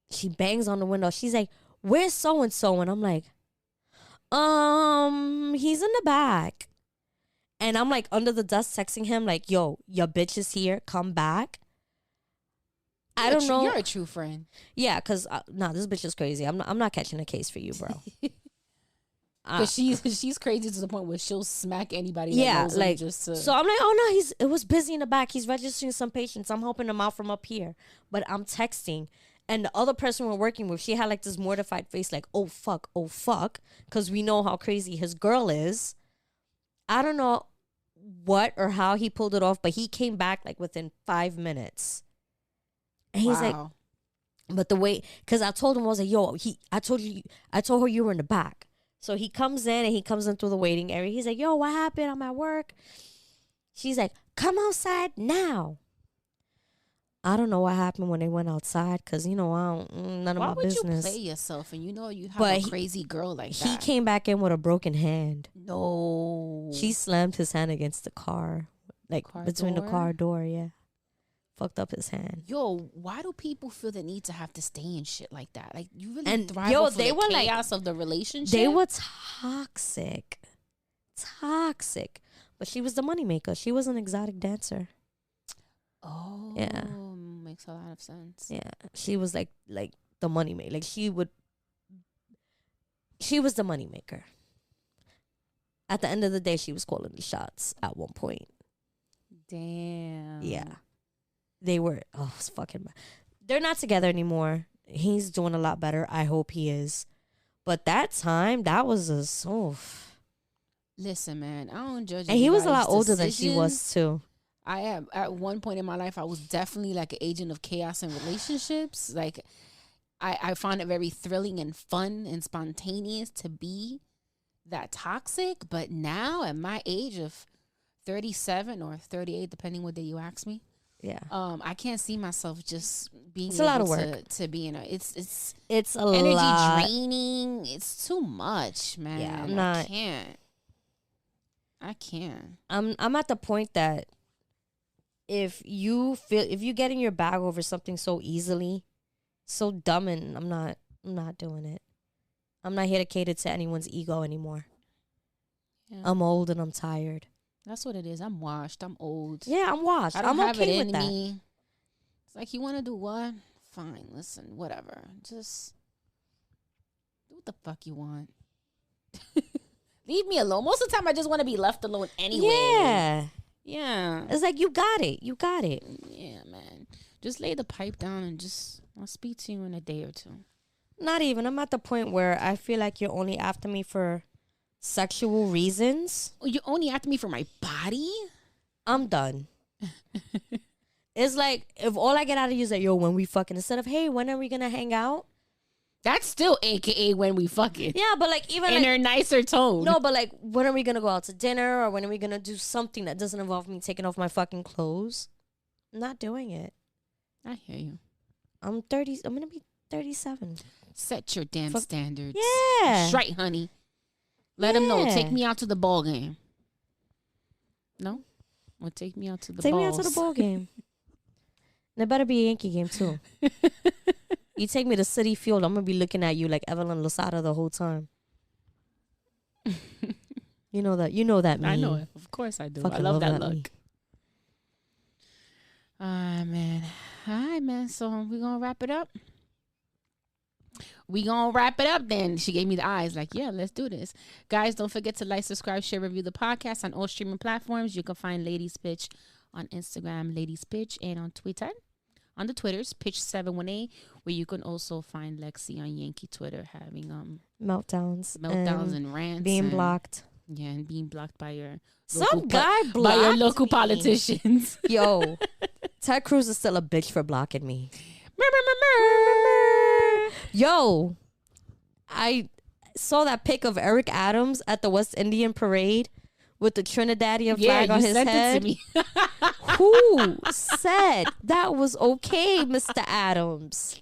she bangs on the window. She's like, "Where's so-and-so?" And I'm like, he's in the back. And I'm like under the desk texting him like, "Yo, your bitch is here. Come back." I don't know.
You're a true friend.
Yeah, because this bitch is crazy. I'm not catching a case for you, bro.
But she's crazy to the point where she'll smack anybody.
Yeah,
that knows him
like,
just to,
so I'm like, oh no, it was busy in the back. He's registering some patients. I'm helping him out from up here. But I'm texting. And the other person we're working with, she had like this mortified face, like, oh fuck. Because we know how crazy his girl is. I don't know what or how he pulled it off, but he came back like within 5 minutes. And he's like,
wow.
but the way, because I told him, I was like, yo, I told her you were in the back. So he comes in through the waiting area. He's like, yo, what happened? I'm at work. She's like, come outside now. I don't know what happened when they went outside because, none of
Why
my
would
business.
you play yourself and you have
But
a crazy girl like
He
that?
came back in with a broken hand.
No.
She slammed his hand against the car, like
Car
between the
door?
car door, yeah. Fucked up his hand.
Yo, why do people feel the need to have to stay in shit like that? Like, you really
And,
thrive
yo,
off
they
of
were
the
like-
chaos of the relationship?
They were toxic. But she was the moneymaker. She was an exotic dancer.
Oh,
Yeah.
makes a lot of sense.
Yeah, she was like the moneymaker. Like she was the moneymaker. At the end of the day, she was calling the shots at one point.
Damn.
Yeah, they were. Oh, it's fucking. They're not together anymore. He's doing a lot better. I hope he is. But that time, that was
Listen, man, I don't judge.
and he was a lot
anybody's
older than she
decision.
was too.
I am at one point in my life, I was definitely like an agent of chaos in relationships. Like I found it very thrilling and fun and spontaneous to be that toxic. But now at my age of 37 or 38, depending what day you ask me,
Yeah.
I can't see myself just being
It's a lot of
able
work.
to be in a it's
It's a
energy
lot.
draining. It's too much, man.
Yeah, I'm not-
I can't.
I'm at the point that if you get in your bag over something so easily, so dumb, and I'm not doing it. I'm not here to cater to anyone's ego anymore.
Yeah.
I'm old and I'm tired.
That's what it is. I'm washed. I'm old.
Yeah, I'm washed.
I don't
I'm
have
okay
it
with
in
that.
me. It's like, you want to do what? Fine. Listen, whatever. Just do what the fuck you want. Leave me alone. Most of the time, I just want to be left alone anyway.
Yeah.
Yeah.
It's like, you got it. You got it.
Yeah, man. Just lay the pipe down and I'll speak to you in a day or two.
Not even. I'm at the point where I feel like you're only after me for sexual reasons.
Oh, you're only after me for my body?
I'm done. It's like, if all I get out of you is like, yo, when we fucking, instead of, hey, when are we gonna hang out?
That's still AKA when we fucking.
Yeah, but like, even
In
like,
a nicer tone.
no, but like, when are we gonna go out to dinner, or when are we gonna do something that doesn't involve me taking off my fucking clothes? I'm not doing it.
I hear you.
I'm 30. I'm gonna be 37.
Set your damn
Fuck.
standards.
Yeah.
Straight, honey. Let them know.
Yeah.
Take me out to the ball game. No? Or take me out to the
Take
balls.
me out to the ball game. And it better be a Yankee game too. You take me to City Field, I'm gonna be looking at you like Evelyn Losada the whole time. You know that meme.
I know it. Of course I do.
Fucking
I love that
meme.
look. Man. All right, man. So we're going to wrap it up. We going to wrap it up then. She gave me the eyes like, yeah, let's do this. Guys, don't forget to like, subscribe, share, review the podcast on all streaming platforms. You can find Ladies Pitch on Instagram, Ladies Pitch, and on Twitter. On the Twitters, Pitch718, where you can also find Lexi on Yankee Twitter having
Meltdowns
meltdowns and rants.
being
and-
blocked.
Yeah, and being blocked by your
Some guy
by
blocked
your local
me.
politicians.
Yo, Ted Cruz is still a bitch for blocking me. Yo, I saw that pic of Eric Adams at the West Indian parade with the Trinidadian flag on his
sent
head.
it to me.
Who said that was okay, Mr. Adams?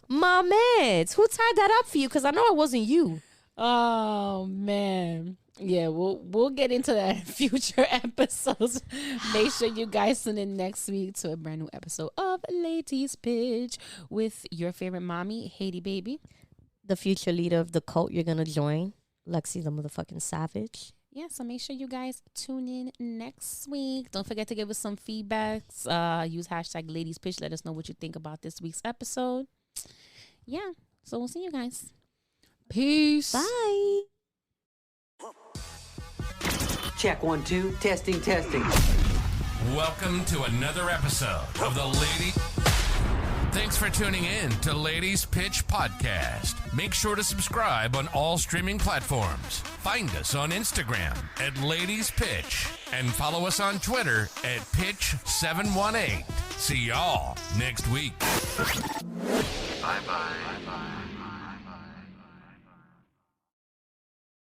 My mans, who tied that up for you? Because I know it wasn't you.
Oh man. Yeah, we'll get into that in future episodes. Make sure you guys tune in next week to a brand new episode of Ladies Pitch with your favorite mommy, Haiti Baby.
The future leader of the cult you're going to join, Lexi the motherfucking Savage.
Yeah, so make sure you guys tune in next week. Don't forget to give us some feedbacks. Use hashtag Ladies Pitch. Let us know what you think about this week's episode. Yeah, so we'll see you guys. Peace.
Bye.
Check 1 2. Testing.
Welcome to another episode of the Lady. Thanks for tuning in to Ladies Pitch Podcast. Make sure to subscribe on all streaming platforms. Find us on Instagram at Ladies Pitch and follow us on Twitter at Pitch718. See y'all next week. Bye-bye.